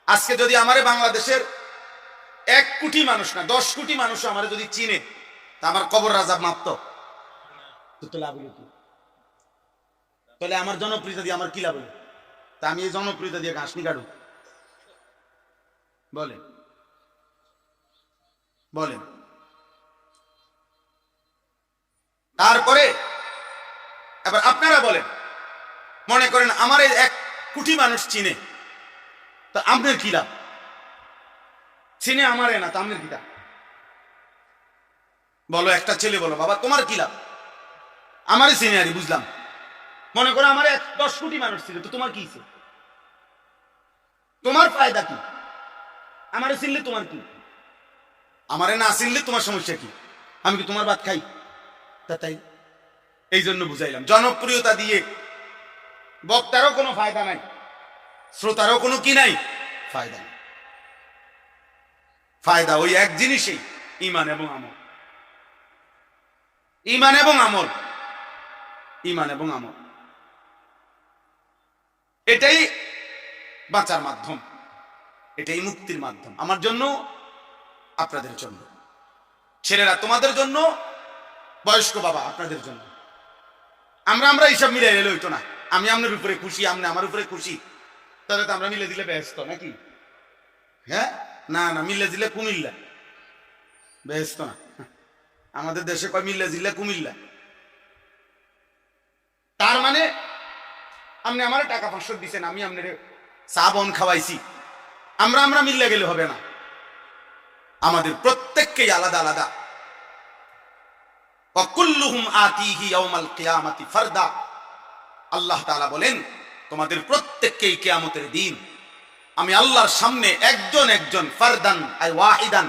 আজকে যদি আমারে বাংলাদেশের 1 কোটি মানুষ না 10 কোটি মানুষ আমারে যদি চিনে, তা আমার কবর রাজাব মাপত তো লাভ হলো কি? তাহলে আমার জনপ্রিয়তা দিয়ে আমার কি লাভ হলো? তা আমি এই জনপ্রিয়তা দিয়ে ঘাস নি কাটু? বলেন বলেন। তারপরে এবার আপনারা বলেন, মনে করেন আমার 1 কোটি মানুষ চিনে, তা আপনার কি লাভ? চিনে আমারে না, তা আপনার কি লাভ? বলো, একটা ছেলে বলো, বাবা তোমার কি লাভ? আমারে চিনে আরি, বুঝলাম। মনে করো আমার 10 কোটি মানুষ ছিল, তো তোমার কি? তোমার ফায়দা কি? আমারে চিনলে তোমার কি? আমারে না চিনলে তোমার সমস্যা কি? আমি কি তোমার ভাত খাই? তা তাই এই জন্য বুঝাইলাম, জনপ্রিয়তা দিয়ে বক্তারও কোনো ফায়দা নাই, শ্রোতারও কোনো কি নাই, ফায়দা নাই। ফায়দা ওই এক জিনিসই, ঈমান এবং আমল। ঈমান এবং আমল, ঈমান এবং আমল, এটাই বাঁচার মাধ্যম, এটাই মুক্তির মাধ্যম। আমার জন্য, আপনাদের জন্য, ছেলেরা তোমাদের জন্য, বয়স্ক বাবা আপনাদের জন্য। আমরা এইসব মিলাই এলে হইতো না। আমি আপনার উপরে খুশি, আপনি আমার উপরে খুশি, তাহলে তো আমরা মিলে দিলে ব্যস্ত নাকি? হ্যাঁ, না না, মিলে দিলে কুমিল্লা, ব্যস্ত না। আমাদের দেশে কয় মিলে দিলে কুমিল্লা। তার মানে আপনি আমার টাকা 500 দিচ্ছেন, আমি আপনার চা বন খাওয়াইছি, আমরা মিলে গেলে হবে না। আমাদের প্রত্যেককেই আলাদা আলাদা। ওয়াকুল্লুহুম আতিহি ইয়াউমাল কিয়ামাতি ফারদা। আল্লাহ তাআলা বলেন, তোমাদের প্রত্যেককেই কিয়ামতের দিন আমি আল্লাহর সামনে একজন একজন, ফারদান আই ওয়াহিদান,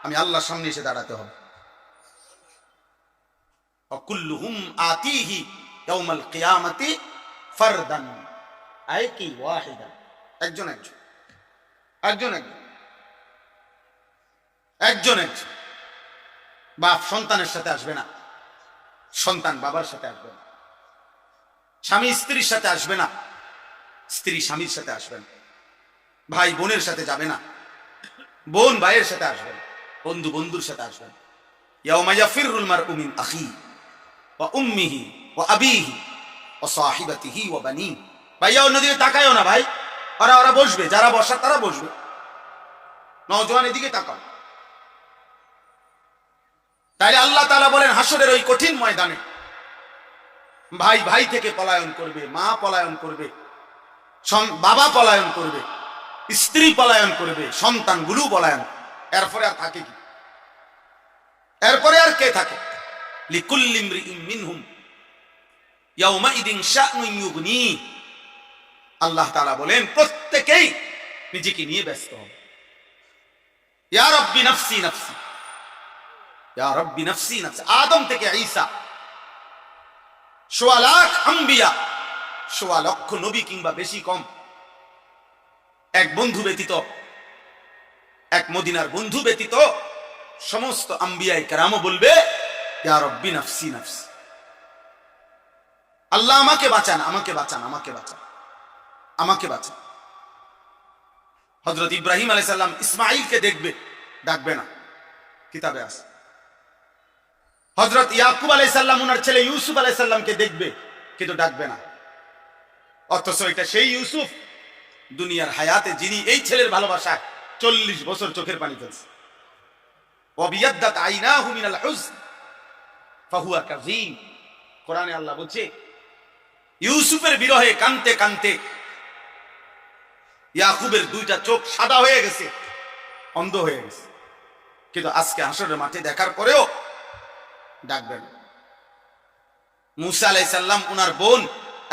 আমি আল্লাহর সামনে এসে দাঁড়াতে হবে। ওয়াকুল্লুহুম আতিহি ইয়াউমাল কিয়ামাতি ফারদান আই কি ওয়াহিদান, একজন একজন, একজন একজন, একজন একজন। বাপ সন্তানের সাথে আসবে না, সন্তান বাবার সাথে আসবে না, স্বামী স্ত্রীর সাথে আসবে না, স্ত্রী স্বামীর সাথে আসবে না, ভাই বোনের সাথে যাবে না, বোন ভাইয়ের সাথে আসবে না, বন্ধু বন্ধুর সাথে আসবে না। ইয়াউমা ইয়াফিরুল মারউ মিন আখিহি ওয়া উম্মিহি ওয়া আবিহি ওয়া সাহিবাতিহি ওয়া বানিহি। ভাইয়া অন্যদিকে তাকায়ও না ভাই, ওরা বসবে, যারা বসার তারা বসবে। নওজোয়ান এদিকে তাকাও। তাইলে আল্লাহ তাআলা বলেন, হাসরের ওই কঠিন ময়দানে ভাই ভাই থেকে পলায়ন করবে, মা পলায়ন করবে, বাবা পলায়ন করবে, স্ত্রী পলায়ন করবে, সন্তানগুলো পলায়ন। এরপরে আর থাকে কি? এরপরে আর কে থাকে? লিকুল্লি ইমরিইন মিনহুম ইয়াউমাইদিন শা'নুন ইউগনি। আল্লাহ তাআলা বলেন, প্রত্যেকেই নিজেকে নিয়ে ব্যস্ত হবে। ইয়া রাব্বি নাফসি নাফসি, ইয়া রাব্বি নাফসি নাফসি। আদম থেকে ঈসা, ১৬ লাখ আম্বিয়া, ১৬ লক্ষ নবী কিংবা বেশি কম, এক বন্ধু ব্যতীত, এক মদিনার বন্ধু ব্যতীত সমস্ত আম্বিয়ায়ে কেরামও বলবে, ইয়া রাব্বি নাফসি নাফসি, আল্লাহ আমাকে বাঁচান, আমাকে বাঁচান, আমাকে বাঁচান, আমাকে বাঁচান। হযরত ইব্রাহিম আলাইহিস সালাম ইসমাঈলকে দেখবে, ডাকবে না, কিতাবে আছে। হযরত ইয়াকুব আলাইহিস সালাম ওনার ছেলে ইউসুফ আলাইহিস সালামকে দেখবে, কিন্তু ডাকবে না। অথচ এটা সেই ইউসুফ দুনিয়ার হায়াতে, যিনি এই ছেলের ভালোবাসায় 40 বছর চোখের পানি ফেলছে। ওয়াবিয়াদ্দাত আইনাহু মিনাল হুজন ফাহুয়া কাযীম। কোরআনে আল্লাহ বলছে, ইউসুফের বিরহে কানতে কানতে ইয়াকুবের 2টা চোখ সাদা হয়ে গেছে, অন্ধ হয়ে গেছে। কিন্তু আজকে হাসরের মাঠে দেখার পরেও ডাকবেন। মুসা আলাইহিস সালাম ওনার বোন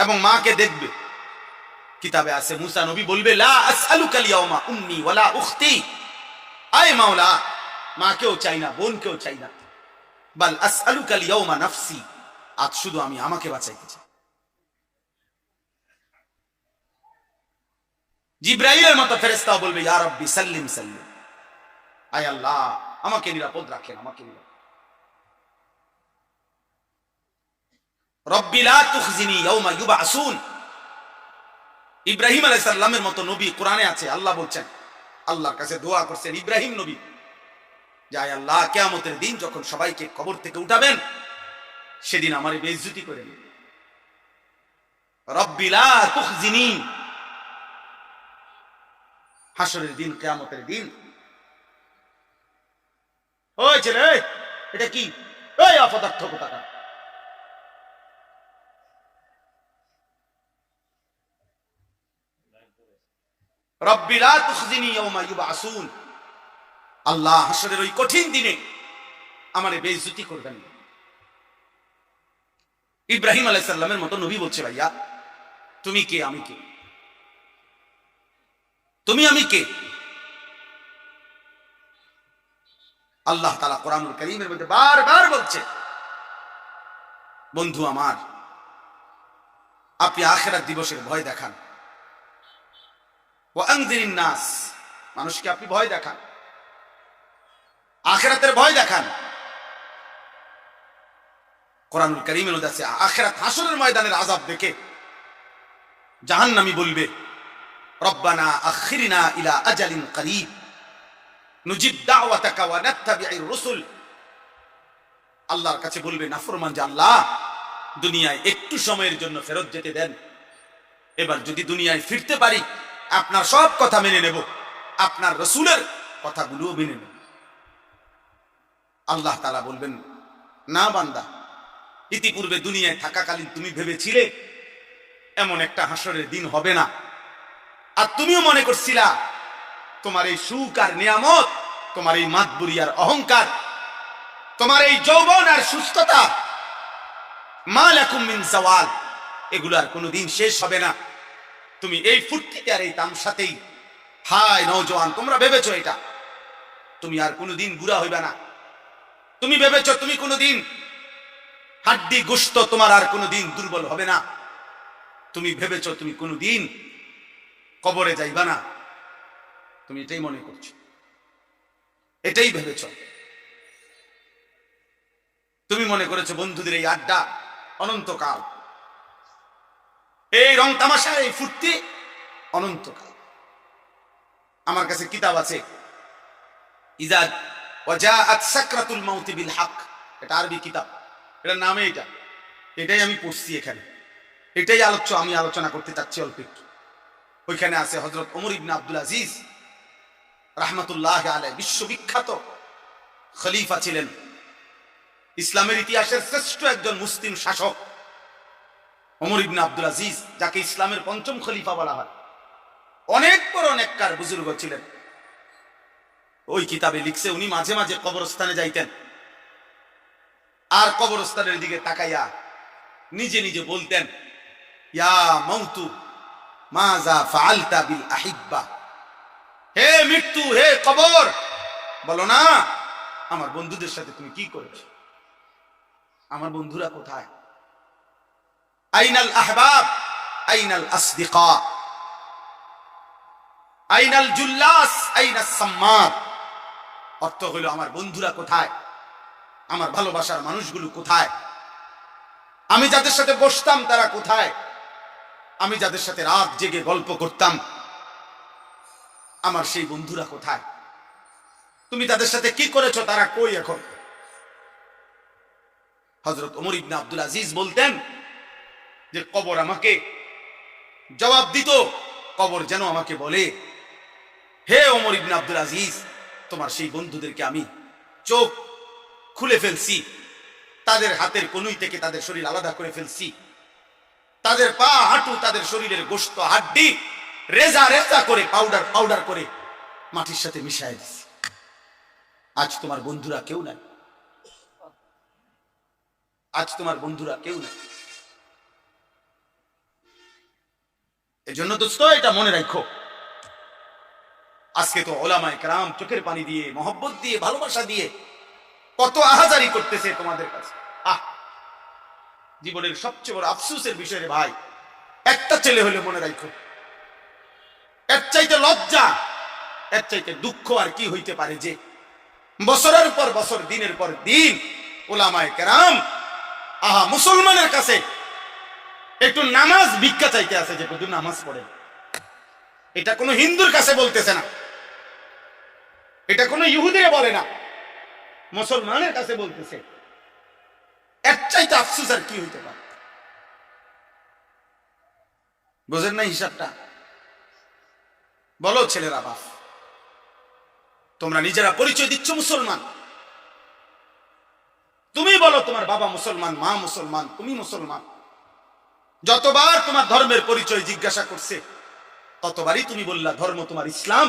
এবং মাকে দেখবে, কিতাবে আছে মুসা নবী বলবে, লা আসআলুকাল ইয়াউমা উম্মি ওয়ালা উখতি। আয় মাওলা, মাকেও চাই না, বোনকেও চাই না, বাল আসআলুকাল ইয়াউমা নাফসি, আজ শুধু আমি আমাকে বাঁচাইতে চাই। জিবরাইলের মতো ফেরেশতাও বলবে, ইয়া রাব্বি সাল্লিম সাল্লিম, আয় আল্লাহ আমাকে নিরাপদ রাখেন, আমাকে নিরাপদ। রব্বি লা তুখজিনি ইয়াউমা ইউবআসুন, ইব্রাহিম আলাইহিস সালামের মতো নবী কোরআনে আছে। আল্লাহ বলছেন, আল্লাহর কাছে দোয়া করছেন ইব্রাহিম নবী, যাই আল্লাহ কিয়ামতের দিন যখন সবাইকে কবর থেকে উঠাবেন, সেদিন আমারে বেইজ্জতি করেন। রব্বি লা তুখজিনি, হাসরের দিন, কিয়ামতের দিন। ওই ছেলে, এটা কি? ওই অপদার্থ কোথাকার। রব্বি লা তুখজিনি ইয়াওমা ইউবআসুন, আল্লাহ হাসরের ওই কঠিন দিনে আমারে বেইজ্জতি করবেন। ইব্রাহিম আলাইহিস সালামের মতো নবী বলছে, ভাইয়া তুমি কে, আমি কে? তুমি আমি কে? আল্লাহ তাআলা কোরআনুল কারীমের মধ্যে বারবার বলছে, বন্ধু আমার, আপনি আখিরাত দিবসের ভয় দেখান। ওয়া আনযিরিন নাস, মানুষকে আপনি ভয় দেখান, আখিরাতের ভয় দেখান। কোরআনুল কারীমের মধ্যে আছে, আখিরাত হাসরের ময়দানের আযাব দেখে জাহান্নামী বলবে, রব্বানা আখিরনা ইলা আজালিন করিব নুজিব দাওয়াতাকা ওয়া নাত্তাবি'র রাসূল। আল্লাহর কাছে বলবে নাফরমান যে, আল্লাহ দুনিয়ায় একটু সময়ের জন্য ফেরত যেতে দেন, এবার যদি দুনিয়ায় ফিরতে পারি আপনার সব কথা মেনে নেব, আপনার রাসূলের কথাগুলো মেনে নেব। আল্লাহ তাআলা বলবেন, না বান্দা, ইতিপূর্বে দুনিয়ায় থাকাকালীন তুমি ভেবেছিলে এমন একটা হাসরের দিন হবে না, আর তুমিও মনে করছিলা তোমার এই সুখ আর নিয়ামত, তোমার এই মাতবুরি আর অহংকার, তোমার এই যৌবন আর সুস্থতা, মা লাকুম মিন জাওয়াল, এগুলো আর কোনোদিন শেষ হবে না। তুমি এই ফুর্তিতে আর এই তামসাতেই, হায় নওজোয়ান, তোমরা ভেবেছো এটা তুমি আর কোনোদিন বুড়া হইবে না, তুমি ভেবেছো তুমি কোনোদিন হাড্ডি গোশত তোমার আর কোনোদিন দুর্বল হবে না, তুমি ভেবেছো তুমি কোনোদিন কবরে যাইবা না, তুমি এটাই মনে করছো, এটাই ভেবেছ। তুমি মনে করেছো বন্ধুদের এই আড্ডা অনন্তকাল, এই রং তামাশা, এই ফুর্তি অনন্তকাল। আমার কাছে কিতাব আছে, ইজা ওয়াজাআত সাকরাতুল মাউত বিল হক, এটা আরবি কিতাব, এটার নামে এটাই আমি পড়ছি এখানে, এটাই আমি আলোচনা করতে চাচ্ছি অল্প একটু। ওইখানে আছে হযরত ওমর ইবনে আব্দুল আজিজ রাহমাতুল্লাহি আলাইহি, বিশ্ববিখ্যাত খলিফা ছিলেন, ইসলামের ইতিহাসের শ্রেষ্ঠ একজন মুসলিম শাসক ওমর ইবনে আব্দুল আজিজ, যাকে ইসলামের পঞ্চম খলিফা বলা হয়। অনেক বড় নেককার বুজুর্গ ছিলেন। ওই কিতাবে লিখছে, উনি মাঝে মাঝে কবরস্থানে যাইতেন, আর কবরস্থানের দিকে তাকাইয়া নিজে নিজে বলতেন, ইয়া মাউতু মাজা ফাআলতা বিল আহিব্বা, হে মৃত্যু, হে কবর, বলো না আমার বন্ধুদের সাথে তুমি কি করেছো, আমার বন্ধুরা কোথায়? আইনাল আহবাব আইনাল আসদিকা আইনাল জুল্লাস আইনাস সাম্মার। অর্থ হলো, আমার বন্ধুরা কোথায়, আমার ভালোবাসার মানুষগুলো কোথায়, আমি যাদের সাথে বসতাম তারা কোথায়, আমি যাদের সাথে রাত জেগে গল্প করতাম আমার সেই বন্ধুরা কোথায়? তুমি তাদের সাথে কি করেছো, তারা কই এখন? হযরত ওমর ইবনে আব্দুল আজিজ বলতেন যে কবর আমাকে জবাব দিত, কবর যেন আমাকে বলে, হে ওমর ইবনে আব্দুল আজিজ, তোমার সেই বন্ধুদেরকে আমি চোখ খুলে ফেলছি, তাদের হাতের কনুই থেকে তাদের শরীর আলাদা করে ফেলছি, তাদের পা হাঁটু, তাদের শরীরের গোশত হাড্ডি রেজা রেজা করে পাউডার করে মাটির সাথে মিশাই দিছি। আজ তোমার বন্ধুরা কেউ নাই, আজ তোমার বন্ধুরা কেউ নাই। এজন্য দোস্ত, এটা মনে রাখো, আজকে তো ওলামায়ে কেরাম চোখের পানি দিয়ে, মহব্বত দিয়ে, ভালোবাসা দিয়ে কত আহাজারি করতেছে তোমাদের কাছে। জীবনের সবচেয়ে বড় আফসোসের বিষয় রে ভাই, একটা ছেলে হলে মনে রাখো, এর চাইতে লজ্জা, এর চাইতে দুঃখ আর কি হইতে পারে যে বছরের পর বছর, দিনের পর দিন ওলামায়ে কেরাম মুসলমানের কাছে একটু নামাজ ভিক্ষা চাইতে আছে, যে কত নামাজ পড়ে, এটা কোনো হিন্দুর কাছে বলতেছে না, এটা কোনো ইহুদিরে বলে না, মুসলমানের কাছে বলতেছে। এর চাইতে আফসোস আর কি হইতে পারে? বুঝেন না হিসাবটা? বলো ছেলেরা, বাপ, তোমরা নিজেরা পরিচয় দিচ্ছ মুসলমান, তুমি বলো তোমার বাবা মুসলমান, মা মুসলমান, তুমি মুসলমান। যতবার তোমার ধর্মের পরিচয় জিজ্ঞাসা করছে ততবারই তুমি বললা ধর্ম তোমার ইসলাম,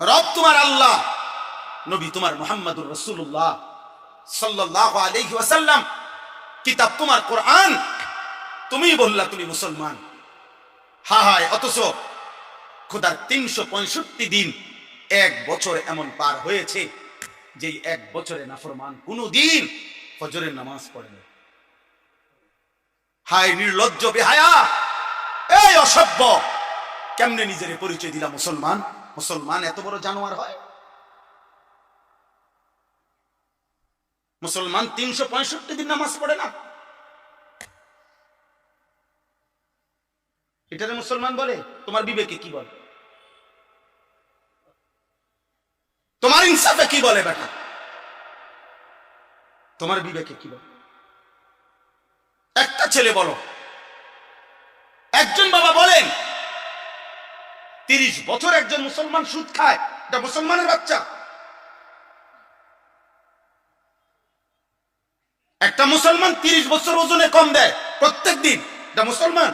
রব তোমার আল্লাহ, নবী তোমার মুহাম্মদুর রাসূলুল্লাহ সাল্লাল্লাহু আলাইহি ওয়াসাল্লাম, কিতাব তোমার কোরআন, তুমি বললা তুমি মুসলমান। হায়, অথচ খোদার 365 দিন, এক বছর এমন পার হয়েছে যে এক বছরে নাফরমান কোনদিন ফজরের নামাজ পড়েনি। হায় নির্লজ্জ, বেহায়া, এই অসভ্য, কেমনে নিজের পরিচয় দিলা মুসলমান? মুসলমান এত বড় জানোয়ার হয়? মুসলমান 365 দিন নামাজ পড়ে না, এটারে মুসলমান বলে? তোমার বিবেকে কি বলে? তোমার ইনসাফে কি বলে বেটা? তোমার বিবেকে কি বলে? একটা ছেলে বলো, একজন বাবা বলেন 30 বছর একজন মুসলমান সুদ খায়, এটা মুসলমানের বাচ্চা? একটা মুসলমান 30 বছর ওজনে কম দেয় প্রত্যেক দিন, এটা মুসলমান?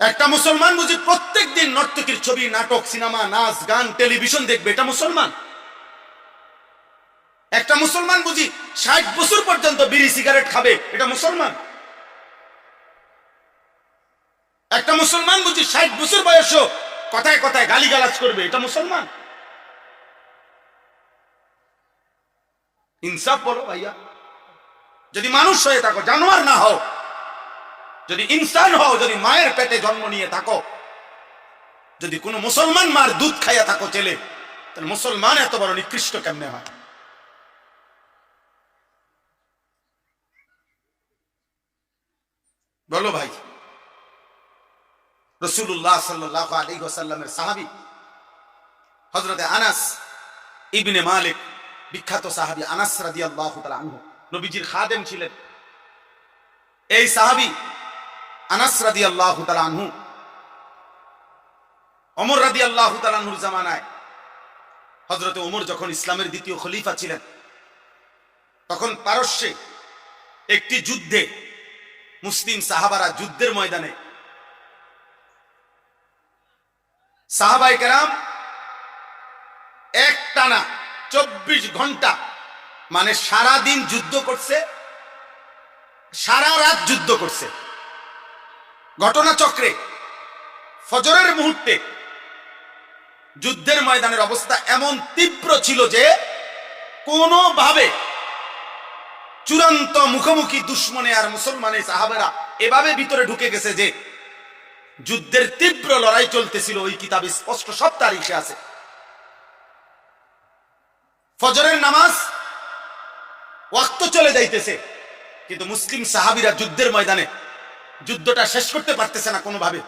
একটা মুসলমান বুঝি প্রত্যেক দিন নর্তকীর ছবি, নাটক, সিনেমা, নাচ, গান, টেলিভিশন দেখবে, এটা মুসলমান? একটা মুসলমান বুঝি 60 বছর পর্যন্ত বিড়ি সিগারেট খাবে, এটা মুসলমান? একটা মুসলমান বুঝি 60 বছর বয়সও কথায় কথায় গালিগালাজ করবে, এটা মুসলমান? ইনসাফ বলো ভাইয়া। যদি মানুষ হয়ে থাকো, জানোয়ার না হও, যদি ইনসান হও, যদি মায়ের পেটে জন্ম নিয়ে থাকো, যদি কোনো মুসলমান মার দুধ খাইয়া থাকো ছেলে, তাহলে মুসলমান এত বড় নিকৃষ্ট কেমনে হয়? বলো ভাই। রাসূলুল্লাহ সাল্লাল্লাহু আলাইহি ওয়াসাল্লামের সাহাবী হযরতে আনাস ইবনে মালিক, বিখ্যাত সাহাবী আনাস রাদিয়াল্লাহু তাআলা আনহু, নবীজির খাদেম ছিলেন। এই সাহাবী আনাস রাদিয়াল্লাহু তাআলা আনহু ওমর রাদিয়াল্লাহু তাআলা আনহুর জামানায়, হযরতে ওমর যখন ইসলামের দ্বিতীয় খলিফা ছিলেন, তখন পারস্যে একটি যুদ্ধে মুসলিম সাহাবারা যুদ্ধের ময়দানে, সাহাবায়ে কেরাম একটানা 24 ঘন্টা, মানে সারা দিন যুদ্ধ করছে, সারা রাত যুদ্ধ করছে। ঘটনাচক্রে ফজরের মুহূর্তে যুদ্ধের ময়দানের অবস্থা এমন তীব্র ছিল যে কোনোভাবে চূড়ান্ত মুখোমুখি দুশ্মনে আর মুসলমানের সাহাবেরা এভাবে ভিতরে ঢুকে গেছে যে যুদ্ধের তীব্র লড়াই চলতেছিল। ওই কিতাবে স্পষ্ট সব তারিখে আছে। ফজরের নামাজ ওয়াক্ত চলে যাইতেছে, কিন্তু মুসলিম সাহাবীরা যুদ্ধের ময়দানে যুদ্ধটা শেষ করতে পারতেছে না কোনোভাবে।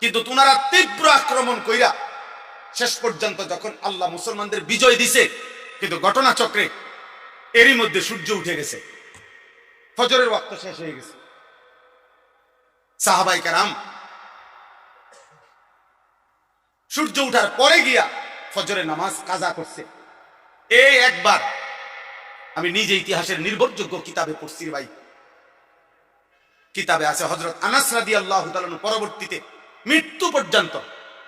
কিন্তু তোনারা তীব্র আক্রমণ কইরা শেষ পর্যন্ত যখন আল্লাহ মুসলমানদের বিজয় দিছে, কিন্তু ঘটনাচক্রে এরই মধ্যে সূর্য উঠে গেছে, ফজরের ওয়াক্ত শেষ হয়ে গেছে। সাহাবায়ে কেরাম সূর্য উঠার পরে গিয়া ফজরের নামাজ কাজা করছে। এই একবার আমি নিজে ইতিহাসের নির্ভরযোগ্য কিতাবে পড়ছি ভাই, কিতাবে আছে হযরত আনাস রাদিয়াল্লাহু তাআলা পরবর্তীতে মৃত্যু পর্যন্ত,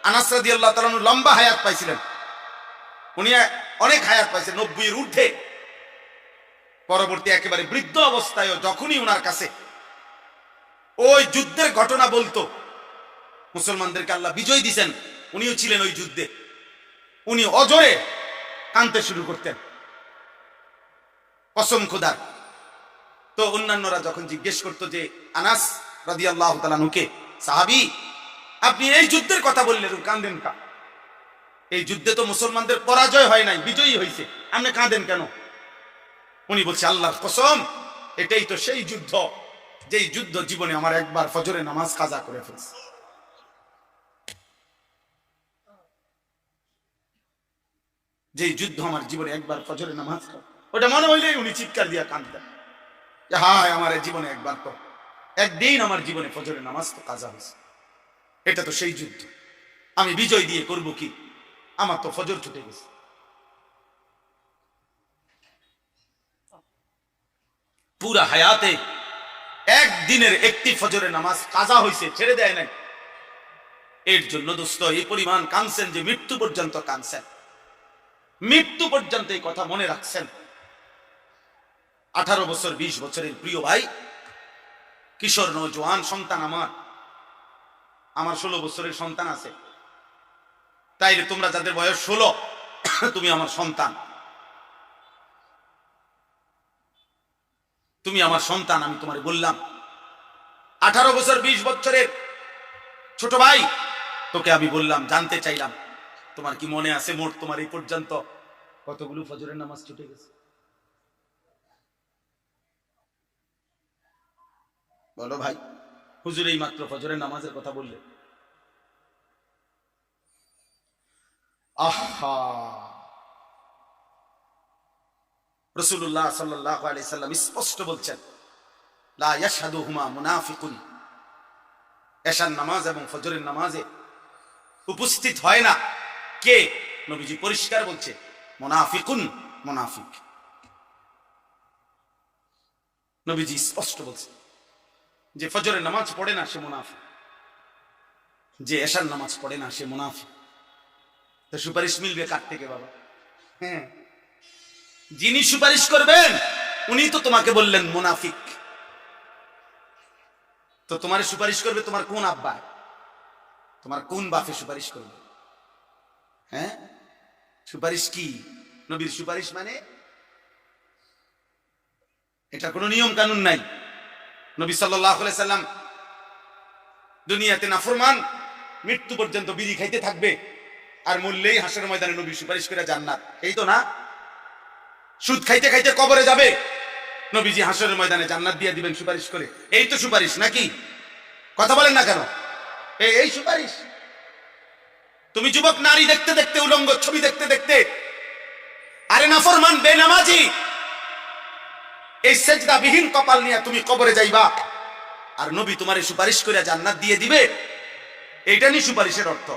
আনাস রাদিয়াল্লাহু তাআলা লম্বা হায়াত পাইছিলেন, উনি অনেক হায়াত পাইছেন, 90 এর ঊর্ধ্বে। পরবর্তী একেবারে বৃদ্ধ অবস্থায় যখনই উনার কাছে ওই যুদ্ধের ঘটনা বলতো, মুসলমানদেরকে আল্লাহ বিজয় দিছেন, উনিও ছিলেন ওই যুদ্ধে, উনি অজরে কাঁদতে শুরু করতেন, কসম খোদার। তো অন্যান্যরা যখন জিজ্ঞেস করতো যে আনাস রাদিয়াল্লাহু তাআলা নুকে, সাহাবী, আপনি এই যুদ্ধের কথা বললেন, কাঁদেন কা? এই যুদ্ধে তো মুসলমানদের পরাজয় হয় নাই, বিজয়ী হয়েছে, আপনি কাঁদেন কেন? উনি বলছে, আল্লাহর কসম, এটাই তো সেই যুদ্ধ যেই যুদ্ধ জীবনে আমার একবার ফজরের নামাজ কাজা করে ফেলছে। যেই যুদ্ধ আমার জীবনে একবার ফজরের নামাজ, ওটা মনে হইলেই উনি চিৎকার দিয়া কাঁদতেন যে হায় আমার জীবনে একবার তো একদিন আমার জীবনে ফজরের নামাজ তো কাজা হয়েছে। এটা তো সেই যুদ্ধ, আমি বিজয় দিয়ে করব কি, আমার তো ফজর ছুটে গেছে। পুরা হায়াতে একদিনের একটি ফজরের নামাজ কাজা হয়েছে, ছেড়ে দেয় নাই। এর জন্য দোস্ত এই পরিমাণ কাঁদছেন যে মৃত্যু পর্যন্ত কাঁদছেন, মৃত্যু পর্যন্ত এই কথা মনে রাখছেন। 18 বছর 20 বছরের প্রিয় ভাই, কিশোর নওজোয়ান সন্তান আমার 16 বছরের সন্তান আছে। তাইলে তোমরা যাদের বয়স 16, তুমি আমার সন্তান, তুমি আমার সন্তান। আমি তোমারে বললাম 18 বছর 20 বছরের ছোট ভাই, তোকে আমি বললাম, জানতে চাইলাম তোমার কি মনে আছে মোট তোমার এই পর্যন্ত কতগুলো ফজরের নামাজ ছুটে গেছে? বলো ভাই। হুজুর এই মাত্র ফজরের নামাজের কথা বললে। আহা, রাসূলুল্লাহ সাল্লাল্লাহু আলাইহি সাল্লাম স্পষ্ট বলছেন, লা ইয়াশহাদুহুমা মুনাফিকুন। এশার নামাজ এবং ফজরের নামাজে উপস্থিত হয় না কে? নবীজি পরিষ্কার বলছে, মুনাফিকুন, মুনাফিক। নবীজি স্পষ্ট বলছে যে ফজরের নামাজ পড়ে না সে মুনাফিক, যে এশার নামাজ পড়ে না সে মুনাফিক। তো সুপারিশ মিলবে কার থেকে বাবা? হ্যাঁ, যিনি সুপারিশ করবেন উনি তো তোমাকে বললেন মুনাফিক। তো তোমার সুপারিশ করবে তোমার কোন আব্বা, তোমার কোন বাপে সুপারিশ করবে? হ্যাঁ, সুপারিশ কি? নবীর সুপারিশ মানে এটা কোনো নিয়ম কানুন নাই। নবী সাল্লাল্লাহু আলাইহি সাল্লাম দুনিয়াতে নাফরমান, মৃত্যু পর্যন্ত বিড়ি খাইতে থাকবে, আর মরলেই হাসরের ময়দানে নবী সুপারিশ করে জান্নাত। এই তো না? সুদ খাইতে খাইতে কবরে যাবে, নবীজি হাসরের ময়দানে জান্নাত দিয়ে দিবেন সুপারিশ করে। এই তো সুপারিশ নাকি? কথা বলেন না কেন? এই সুপারিশ। তুমি যুবক নারী দেখতে দেখতে, উলঙ্গ ছবি দেখতে দেখতে, আরে নাফরমান বেনামাজি, এই সেজদাবিহীন কপাল নিয়ে তুমি কবরে যাইবা, আর নবী তোমার সুপারিশ করে জান্নাত দিয়ে দিবে। এইটা নি সুপারিশের অর্থ?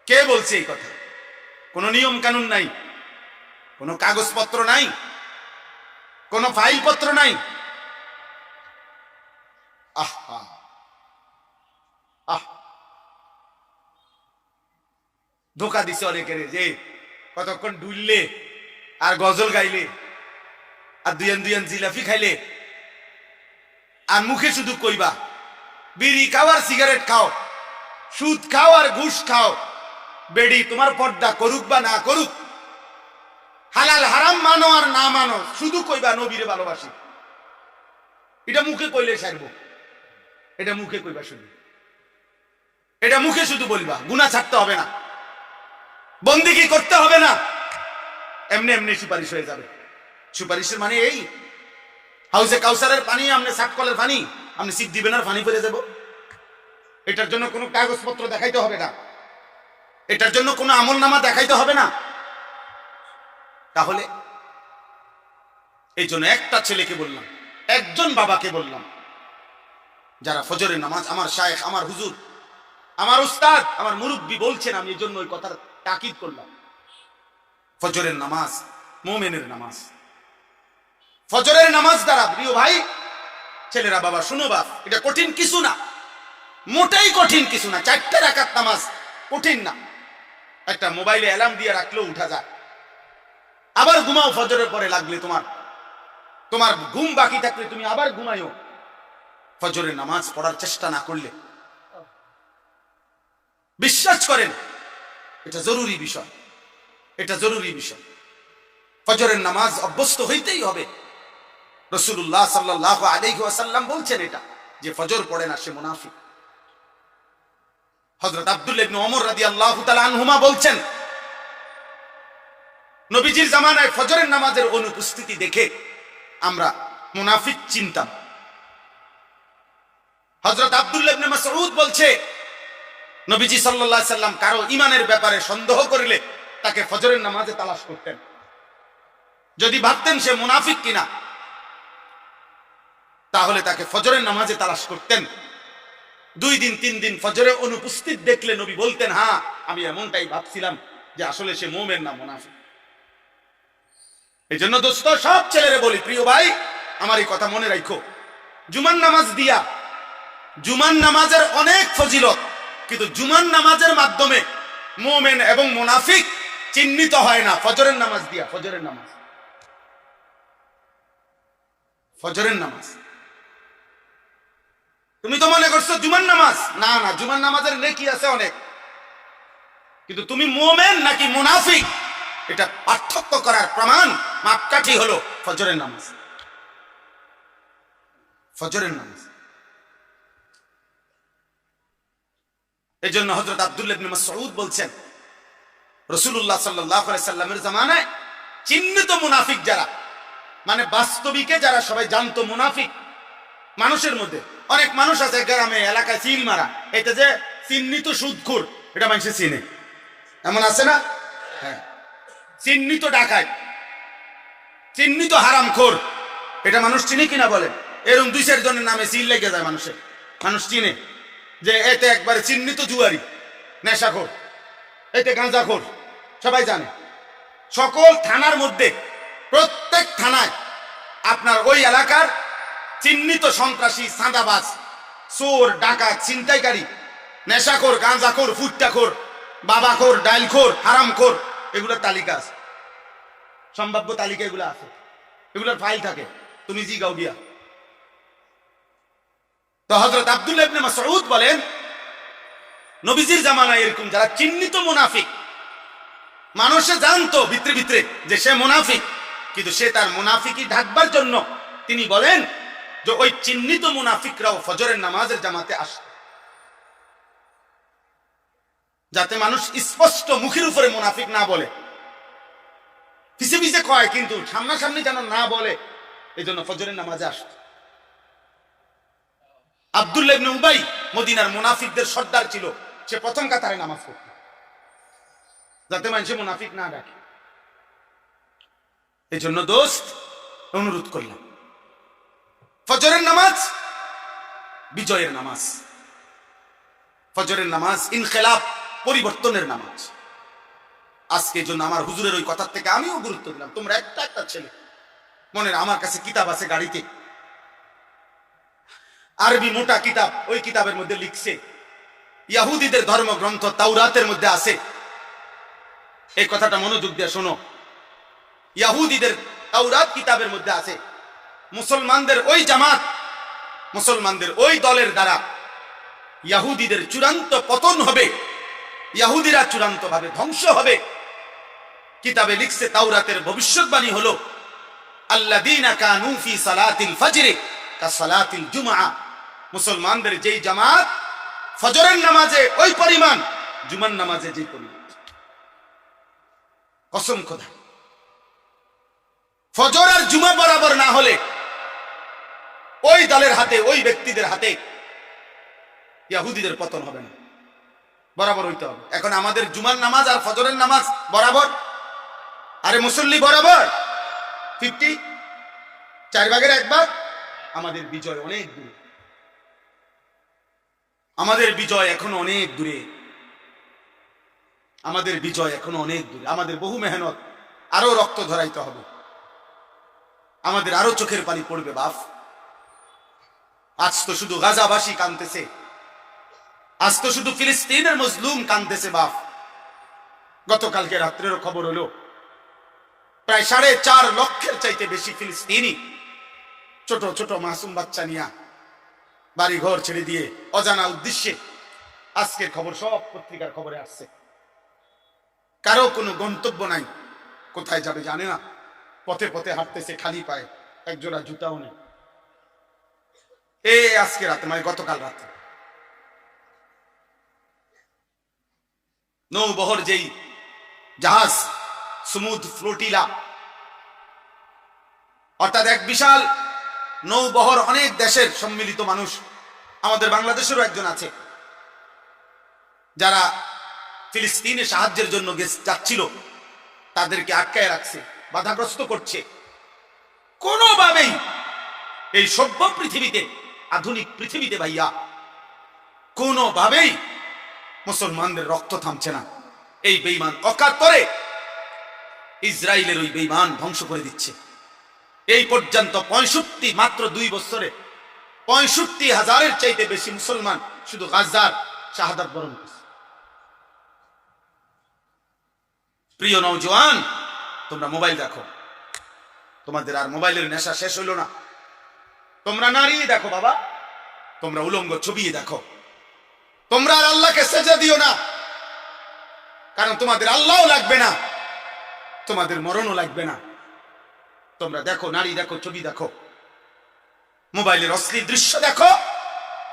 কে বলছে এই কথা? কোনো নিয়ম কানুন নাই, কোনো কাগজপত্র নাই, কোনো ফাইল পত্র নাই। আহা, ধোকা দিছে অনেকের, যে কতক্ষণ ডুললে আর গজল গাইলে আর দুয়ান জিলাপি খাইলে আর মুখে শুধু কইবা বিড়ি খাও আর সিগারেট খাও, সুদ খাও আর ঘুষ খাও, বেডি তোমার পর্দা করুক বা না করুক, হালাল হারাম মানো আর না মানো, শুধু কইবা নবীরে ভালোবাসি। এটা মুখে কইলে সারবো, এটা মুখে কইবা, শুধু এটা মুখে শুধু বলবা, গুনাহ ছাড়তে হবে না, বন্দেগী করতে হবে না, এমনি এমনি সুপারিশ হয়ে যাবে। সুপারিশের মানে এই হাউসে কাউসারের পানি, আপনি সাতকলের পানি, আপনি সিপ দিবেন আর পানি পড়ে যাব। এটার জন্য কোনো কাগজপত্র দেখাইতে হবে না, এটার জন্য কোনো আমলনামা দেখাইতে হবে না। তাহলে এই জন্য একটা ছেলেকে বললাম, একজন বাবাকে বললাম, যারা ফজরের নামাজ, আমার শায়েখ, আমার হুজুর, আমার উস্তাদ, আমার মুরব্বী বলছেন, আমি এই জন্য ওই কথার তাকিদ করলাম। ফজরের নামাজ মুমিনের নামাজ। ফজরের নামাজ দ্বারা, প্রিয় ভাই ছেলেরা, বাবা শুনো, বাপ এটা কঠিন কিছু না, মোটেই কঠিন কিছু না। 4 রাকাত নামাজ কঠিন না, একটা মোবাইলে অ্যালার্ম দিয়ে রাখলেও উঠা যায়। আবার ঘুমাও, ফজরের পরে লাগলে তোমার ঘুম বাকি থাকলে তুমি আবার ঘুমাইও, ফজরের নামাজ পড়ার চেষ্টা না করলে। বিশ্বাস করেন এটা জরুরি বিষয়, এটা জরুরি বিষয়। ফজরের নামাজ অভ্যস্ত হইতেই হবে। রাসূলুল্লাহ সাল্লাল্লাহু আলাইহি ওয়াসাল্লাম বলছেন এটা, যে ফজর পড়ে না সে মুনাফিক। হযরত আব্দুল্লাহ ইবনে ওমর রাদিয়াল্লাহু তাআলা আনহুমা বলছেন, নবীজির জামানায় ফজরের নামাজের অনুপস্থিতি দেখে আমরা মুনাফিক চিনতাম। হযরত আব্দুল্লাহ ইবনে মাসউদ বলছে, নবীজি সাল্লাল্লাহু আলাইহি সাল্লাম কারো ঈমানের ব্যাপারে সন্দেহ করিলে তাকে ফজরের নামাজে তালাশ করতেন। যদি ভাবতেন সে মুনাফিক কিনা, তাহলে তাকে ফজরের নামাজে তালাশ করতেন। 2 দিন 3 দিন ফজরে অনুপস্থিত দেখলে নবী বলতেন, হ্যাঁ আমি এমনটাই ভাবছিলাম যে আসলে সে মুমিন না মুনাফিক। এই জন্য দোস্ত, সব ছেলেরে বলি, প্রিয় ভাই আমার এই কথা মনে রাখো, জুমার নামাজ দিয়া, জুমার নামাজের অনেক ফজিলত, কিন্তু জুমার নামাজের মাধ্যমে মুমিন এবং মুনাফিক চিহ্নিত হয় না ফজরের নামাজ দিয়া। ফজরের নামাজ, ফজরের নামাজ। তুমি তো মনে করছো জুমার নামাজ, না না, জুমার নামাজের নেকি আছে অনেক, কিন্তু তুমি মুমিন নাকি মুনাফিক এটা পার্থক্য করার প্রমাণ, মাপকাঠি হলো ফজরের নামাজ। ফজরের নামাজ। এই জন্য হযরত আব্দুল্লাহ ইবনে মাসউদ বলছেন, রাসূলুল্লাহ সাল্লাল্লাহু আলাইহি সাল্লামের জামানায় চিহ্নিত মুনাফিক যারা, মানে বাস্তবিকে যারা সবাই জানতো মুনাফিক, মানুষের মধ্যে অনেক মানুষ আছে গ্রামে এলাকায় সিল মারা, এটা যে চিহ্নিত সুদখোর, এটা মানুষে চিনে, এমন আছে না? হ্যাঁ, চিহ্নিত ডাকাত, চিহ্নিত হারামখোর, এটা মানুষ চিনে কিনা বলে? এরকম 2-4 জনের নামে সিল লেগে যায় মানুষের, মানুষ চিনে যে এতে একবারে চিহ্নিত জুয়ারি, নেশাখোর, এতে গাঁজাখোর, সবাই জানে। সকল থানার মধ্যে, প্রত্যেক থানায় আপনার ওই এলাকার চিহ্নিত সন্ত্রাসী, চাঁদাবাজ, চোর, ডাকাত, ছিনতাইকারী, নেশাখোর, গাঁজাখোর, ফুট্টাখোর, বাবাখোর, ডাইলখোর, হারামখোর, এগুলোর তালিকা আছে, সম্ভাব্য তালিকা এগুলো আছে, এগুলোর ফাইল থাকে, তুমি জিগাও গিয়া। তো হযরত আব্দুল্লাহ ইবনে মাসউদ বলেন, নবীজির জামানায় এরকম যারা চিহ্নিত মুনাফিক, মানুষে জানতো ভিতরে ভিতরে যে সে মুনাফিক, কিন্তু সে তার মুনাফিকি ঢাকবার জন্য তিনি বলেন যে ওই চিহ্নিত মুনাফিকরাও ফজরের নামাজের জামাতে আসে, যাতে মানুষ স্পষ্ট মুখের উপরে মুনাফিক না বলে, পিছে পিছে কয় কিন্তু সামনাসামনি যেন না বলে, এই জন্য ফজরের নামাজে আসে। আব্দুল্লাহ ইবনে উবাই মদিনার মুনাফিকদের সর্দার ছিল, সে প্রথম কাতারে নামাজ পড়ত যাতে মানুষে মুনাফিক না ডাকে। এই জন্য দোস্ত অনুরোধ করলাম, ফজরের নামাজ বিজয়ের নামাজ, ফজরের নামাজ ইনকিলাব, পরিবর্তনের নামাজ। আজকে জন্য আমার হুজুরের ওই কথার থেকে আমিও গুরুত্ব দিলাম। তোমরা একটা একটা ছেলে, মনে আমার কাছে কিতাব আছে গাড়িতে, আরবি মোটা কিতাব, ওই কিতাবের মধ্যে লিখছে ইহুদিদের ধর্মগ্রন্থ তাওরাতের মধ্যে আছে, এই কথাটা মনোযোগ দিয়ে শোনো, ইহুদিদের তাওরাত কিতাবের মধ্যে আছে মুসলমানদের ওই জামাত, মুসলমানদের ওই দলের দ্বারা ইহুদিদের চূড়ান্ত পতন হবে, ইহুদিরা চূড়ান্ত ভাবে ধ্বংস হবে। কিতাবে লিখছে তাওরাতের ভবিষ্যৎবাণী হলো আল্লাযীনা কানু ফি সালাতিল ফজর কাসালাতিল জুমআ, মুসলমানদের যেই জামাত ফজরের নামাজে ওই পরিমাণ, জুমার নামাজে যেই পরিমাণ। কসম খোদা, ফজর আর জুমা বরাবর না হলে ওই দলের হাতে, ওই ব্যক্তিদের হাতে ইহুদিদের পতন হবে না, বরাবর হইতে হবে। এখন আমাদের জুমার নামাজ আর ফজরের নামাজ বরাবর, আরে মুসল্লি বরাবর 50, 4 ভাগের 1 ভাগ। আমাদের বিজয় অনেক দূরে, আমাদের বিজয় এখনো অনেক দূরে, আমাদের বিজয় এখনো অনেক দূরে। আমাদের বহু মেহনত, আরো রক্ত ঝরাইতে হবে, আমাদের আরো চোখের পানি পড়বে বাপ। আজ তো শুধু গাজাবাসী কাঁদতেছে, আজ তো শুধু ফিলিস্তিনের মজলুম কাঁদতেছে বাপ। গতকালকে রাত্রেরও খবর হলো প্রায় 4.5 লক্ষের চাইতে বেশি ফিলিস্তিনি ছোট ছোট মাসুম বাচ্চা নিয়ে বাড়ি ঘর ছেড়ে দিয়ে অজানা উদ্দেশ্যে, আজকের খবর সব পত্রিকার খবরে আসছে, কারো কোনো গন্তব্য নাই, কোথায় যাবে জানে না, পথে পথে হাঁটতেছে খালি পায়ে, একজোড়া জুতাও নেই। এই আজকে রাতে, মানে গতকাল রাতে নৌবহর যেই জাহাজ সমুদ ফ্লোটিলা, অর্থাৎ এক বিশাল নৌবহর, অনেক দেশের সম্মিলিত মানুষ আমাদের বাংলাদেশেরও একজন আছে, যারা ফিলিস্তিনে সাহায্যের জন্য যাচ্ছিল, তাদেরকে আটকায় রাখছে, বাধাগ্রস্ত করছে। কোনোভাবেই এই সভ্য পৃথিবীতে, আধুনিক পৃথিবীতে ভাইয়া, কোনোভাবেই মুসলমানদের রক্ত থামছে না। এই বেঈমান অকাতরে ইসরায়েলের ওই বেঈমান ধ্বংস করে দিচ্ছে। এই পর্যন্ত 65, মাত্র 2 বছরে 65,000-এর চাইতে বেশি মুসলমান শুধু গাজার শাহাদাত বরণ করেছে। প্রিয় নওজোয়ান, তোমরা মোবাইল দেখো, তোমাদের আর মোবাইলের নেশা শেষ হইল না। তোমরা নারী দেখো বাবা, তোমরা উলঙ্গ ছবি দেখো, তোমরা আর আল্লাহকে সেজদা দিও না, কারণ তোমাদের আল্লাহও লাগবে না, তোমাদের মরণও লাগবে না। তোমরা দেখো, নারী দেখো, ছবি দেখো, মোবাইলের অশ্লীল দৃশ্য দেখো,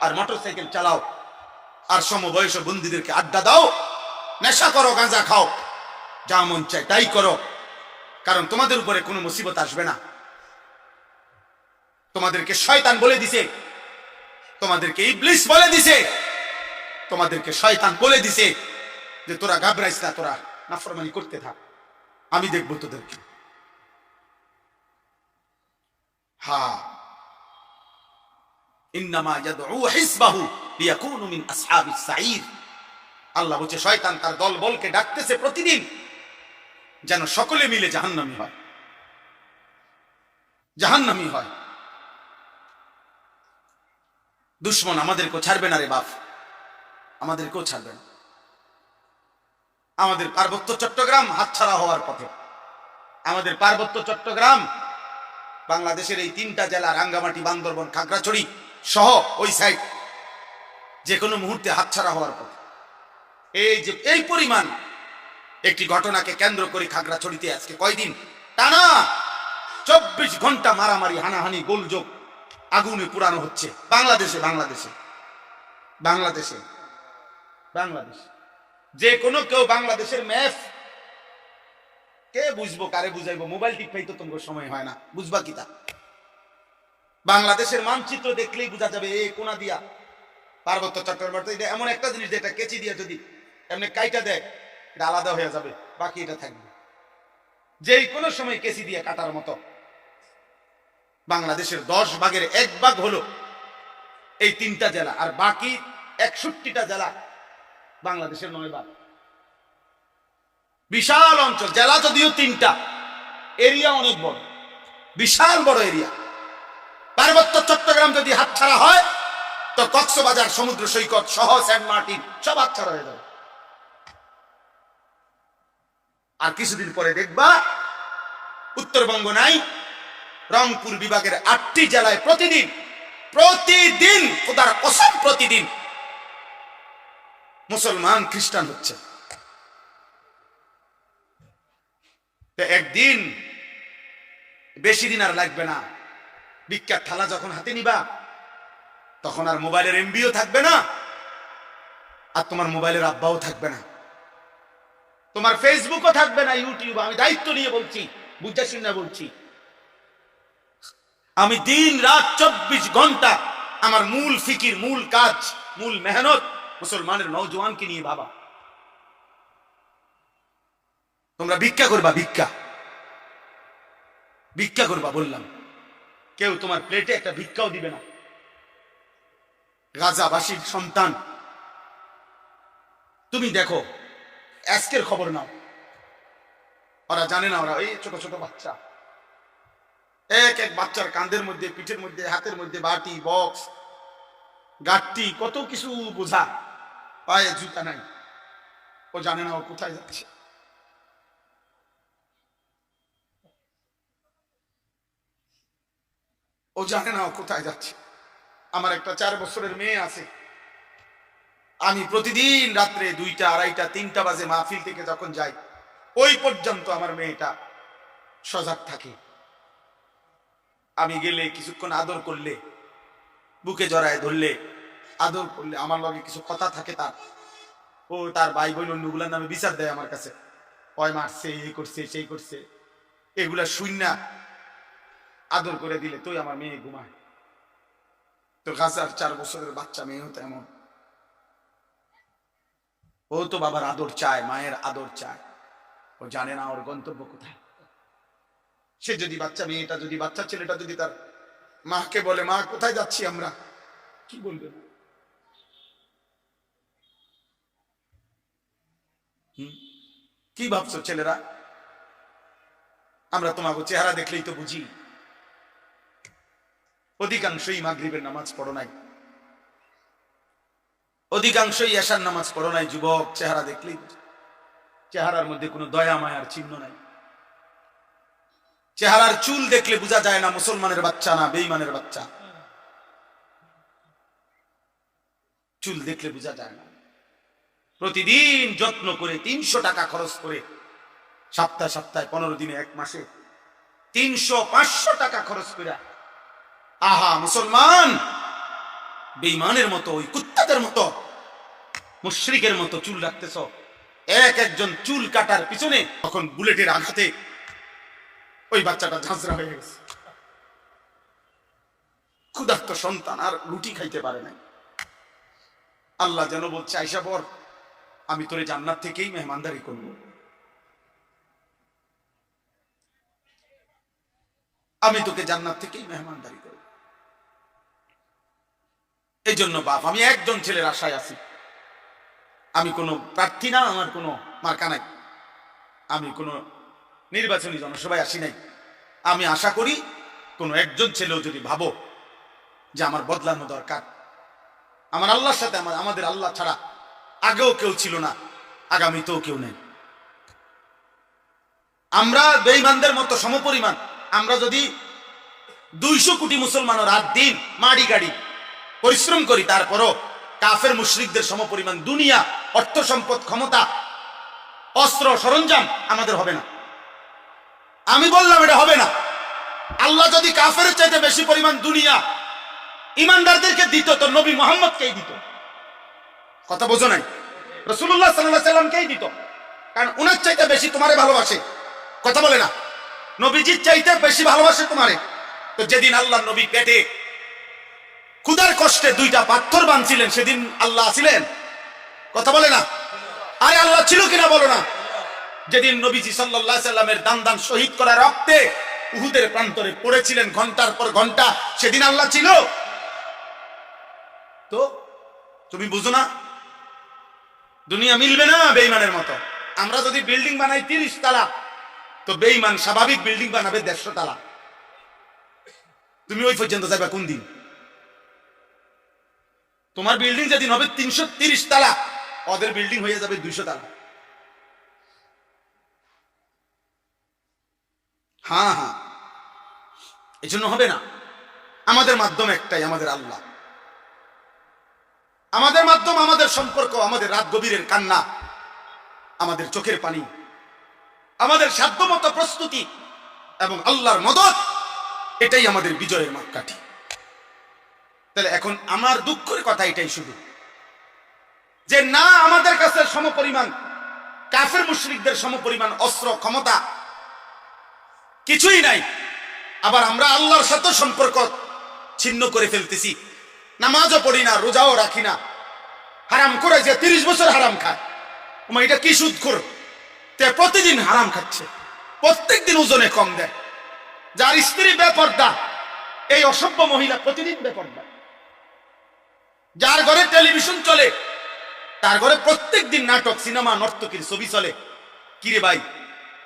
আর মোটরসাইকেল চালাও, আর সমবয়স বন্ধুদেরকে আড্ডা দাও, নেশা করো, গাঁজা খাও, যা মন চায় তাই করো, কারণ তোমাদের উপরে কোনো মুসিবত আসবে না। তোমাদেরকে শয়তান বলে দিছে, তোমাদেরকে ইবলিস বলে দিছে, তোমাদেরকে শয়তান বলে দিছে যে তোরা ঘাবড়াইস না, তোরা নাফরমানি করতে থাক, আমি দেখবো তোদেরকে। হ্যাঁ, ইন্নামা ইয়াদউ হিসবাহু লিয়াকুনু মিন আসহাবিস সাঈর। আল্লাহ বলছে শয়তান তার দলবলকে ডাকতেছে প্রতিদিন যেন সকলে মিলে জাহান্নামী হয়, জাহান্নামী হয়। দুশমন আমাদেরকেও ছাড়বে না রে বাপ, আমাদেরকেও ছাড়বে না। আমাদের পার্বত্য চট্টগ্রাম হাতছাড়া হওয়ার পথে। আমাদের পার্বত্য চট্টগ্রাম বাংলাদেশের এই 3টা জেলা, রাঙ্গামাটি, বান্দরবন, খাগড়াছড়ি সহ ওই সাইড, যে কোনো মুহূর্তে হাতছাড়া হওয়ার পথে। এই যে এই পরিমাণ একটি ঘটনাকে কেন্দ্র করে খাগড়াছড়িতে আজকে কয়দিন টানা 24 ঘন্টা মারামারি, হানাহানি, গোলযোগ, আগুনে পুরানো হচ্ছে বাংলাদেশে। বাংলাদেশ যে কোনো কেউ বাংলাদেশের ম্যাপ কে বুঝবো, কারে বুঝাইবো? মোবাইল টিপাই তো তোমার সময় হয় না, বুঝবা কি তা? বাংলাদেশের মানচিত্র দেখলেই বোঝা যাবে এই কোনা দিয়া পার্বত্য চট্টগ্রাম। এটা এমন একটা জিনিস যেটা কেচি দিয়ে যদি এমনি কাইটা দেয়, এটা আলাদা হয়ে যাবে, বাকি এটা থাকবে। যেই কোনো সময় কেচি দিয়ে কাটার মতো। বাংলাদেশের 10 ভাগের 1 ভাগ হলো এই 3টা জেলা, আর বাকি 61টা জেলা বাংলাদেশের 9 ভাগ। বিশাল অঞ্চল, জেলা যদিও 3টা, এরিয়া অনেক বড়, বিশাল বড় এরিয়া। পার্বত্য চট্টগ্রাম যদি হাতছাড়া হয় তো কক্সবাজার সমুদ্র সৈকত সহ সেন্ট মার্টিন সব হাতছাড়া হয়ে যাবে। আর কিছুদিন পরে দেখবা উত্তরবঙ্গ নাই, রংপুর বিভাগের 8টি জেলায় প্রতিদিন খোদার কসম প্রতিদিন মুসলমান খ্রিস্টান হচ্ছে। একদিন, বেশি দিন আর লাগবে না, বিখ্যাত থালা যখন হাতে নিবা তখন আর মোবাইলের এমবিও থাকবে না, আর তোমার মোবাইলের আব্বাও থাকবে না, তোমার ফেসবুকও থাকবে না, ইউটিউব। আমি দায়িত্ব নিয়ে বলছি, বুঝা শুনে বলছি। আমি দিন রাত 24 ঘন্টা আমার মূল ফিকির, মূল কাজ, মূল মেহনত মুসলমানের নওজোয়ানকে নিয়ে ভাবা। তোমরা ভিক্ষা করবা, ভিক্ষা করবা বললাম, কেউ তোমার প্লেটে একটা ভিক্ষাও দিবে না। গাজাবাসীর সন্তান, তুমি দেখো, আজকের খবর নাও, ওরা জানে না, ওরা এই ছোট ছোট বাচ্চা, এক বাচ্চার কাঁধের মধ্যে, পিঠের মধ্যে, হাতের মধ্যে বাটি, বক্স, গাঁটটি, কত কিছু বোঝা, পায়ে জুতা নাই, ও জানে না ও কোথায় যাচ্ছে। ও জানে না ও কোথায় যাচ্ছে। আমার একটা 4 বছরের মেয়ে আছে, আমি প্রতিদিন রাত্রে 2টা, 2:30, 3টা বাজে মাহফিল থেকে যখন যাই, ওই পর্যন্ত আমার মেয়েটা সজাগ থাকে। আমি গেলে কিছুক্ষণ আদর করলে, বুকে জড়ায় ধরলে, আদর করলে, আমার লগে কিছু কথা থাকে তার, ও তার ভাই বোন অন্যগুলার নামে বিচার দেয় আমার কাছে, ওই মারছে, এই করছে, সেই করছে, এগুলা শুন না আদর করে দিলে তুই আমার মেয়ে ঘুমায়। তো গাজার 4 বছরের বাচ্চা মেয়ে হতো এমন, ও তো বাবার আদর চায়, মায়ের আদর চায়, ও জানে না ওর গন্তব্য কোথায়। সে যদি মেয়েটা যদি বাচ্চা ছেলেটা যদি তার মাকে বলে, মা কোথায় যাচ্ছি আমরা, কি বলবে? কি ভাবছো ছেলেরা? আমরা তোমাকে চেহারা দেখলেই তো বুঝি। অধিকাংশই মাগরিবের নামাজ পড়ো নাই, অধিকাংশই এশার নামাজ পড়ো নাই। যুবক, চেহারা দেখলেই, চেহারার মধ্যে কোনো দয়া মায়ার চিহ্ন নাই। চেহারার চুল দেখলে বোঝা যায় না মুসলমানের বাচ্চা না বেঈমানের বাচ্চা। চুল দেখলে বোঝা যায় না। প্রতিদিন যত্ন করে 300 টাকা খরচ করে, সপ্তাহে 15 দিনে 1 মাসে 300-500 টাকা খরচ করে, আহা মুসলমান বেঈমানের মতো, ওই কুত্তাদের মতো, মুশরিকের মতো চুল রাখতেছ। একজন চুল কাটার পিছনে তখন বুলেটের আঘাতে ওই বাচ্চাটা ঝাঁঝরা হয়ে গেছে। ক্ষুধার্ত সন্তান আর রুটি খাইতে পারে নাই। আল্লাহ যেন বলছে, আয়েশা বর, আমি তোরে জান্নাত থেকেই মেহমানদারি করব। আমি তোকে জান্নাত থেকেই মেহমানদারি করব। এই জন্য বাপ, আমি একজন ছেলের আশায় আছি। আমি কোনো প্রার্থী না, আমার কোনো মার্কা নাই, আমি কোনো নির্বাচনী জনসভায় আসি নাই। আমি আশা করি কোনো একজন ছেলেও যদি ভাবো যে আমার বদলানো দরকার, আমার আল্লাহর সাথে, আমাদের আল্লাহ ছাড়া আগেও কেউ ছিল না, আগামীতেও কেউ নেই। আমরা বেঈমানদের মতো সমপরিমাণ। আমরা যদি 200 কোটি মুসলমানও রাত দিন মাড়ি গাড়ি পরিশ্রম করি, তারপরও কাফের মুশরিকদের সমপরিমাণ দুনিয়া, অর্থ সম্পদ, ক্ষমতা, অস্ত্র সরঞ্জাম আমাদের হবে না। আমি বললাম এটা হবে না। আল্লাহ যদি কাফের চাইতে বেশি পরিমাণ দুনিয়া ইমানদারদেরকে দিত, তো নবী মুহাম্মদকেই দিত। কথা বোঝো নাই? রাসূলুল্লাহ সাল্লাল্লাহু আলাইহি সাল্লামকেই দিত, কারণ উনার চাইতে বেশি তোমারে ভালোবাসে। কথা বলে না? নবীজির চাইতে বেশি ভালোবাসে তোমারে। তো যেদিন আল্লাহ নবী পেটে ক্ষুধার কষ্টে 2টা পাথর বাঁধছিলেন, সেদিন আল্লাহ ছিলেন? কথা বলে না? আরে আল্লাহ ছিল কিনা বলো না? যেদিন নবীজি সাল্লাল্লাহু আলাইহি সাল্লামের দান শহীদ করা রক্তে উহুদের প্রান্তরে পড়েছিলেন ঘন্টার পর ঘন্টা, সেদিন আল্লাহ ছিল? তো তুমি বুঝো না? দুনিয়া মিলবে না বেঈমানের মতো। আমরা যদি বিল্ডিং বানাই 30 তলা, তো বেঈমান স্বাভাবিক বিল্ডিং বানাবে 150 তলা। তুমি ওই পর্যন্ত যাবে কোন দিন? তোমার বিল্ডিং যেদিন হবে 330 তলা, ওদের বিল্ডিং হয়ে যাবে 200 তলা। হ্যাঁ হ্যাঁ, এই জন্য হবে না। আমাদের মাধ্যম একটাই, আমাদের আল্লাহ। আমাদের মাধ্যম, আমাদের সম্পর্ক, আমাদের রাত গভীরের কান্না, আমাদের চোখের পানি, আমাদের সাধ্যমতো প্রস্তুতি এবং আল্লাহর মদদ, এটাই আমাদের বিজয়ের মাপকাঠি। তাহলে এখন আমার দুঃখের কথা এটাই শুধু, যে না আমাদের কাছে সমপরিমাণ কাফের মুশরিকদের সমপরিমাণ অস্ত্র ক্ষমতা কিছুই নাই, আবার আমরা আল্লাহর সাথে সম্পর্ক ছিন্ন করে ফেলতেছি। নামাজও পড়ি না, রোজাও রাখি না, হারাম করে যে 30 বছর হারাম খায়, এটা কি সুদখোর, প্রতিদিন হারাম খাচ্ছে, প্রত্যেকদিন ওজনে কম দেয়। যার স্ত্রী বেপর্দা, এই অসভ্য মহিলা প্রতিদিন বেপর্দা। যার ঘরে টেলিভিশন চলে, তার ঘরে প্রত্যেকদিন নাটক, সিনেমা, নর্তকীর ছবি চলে। কিরে ভাই,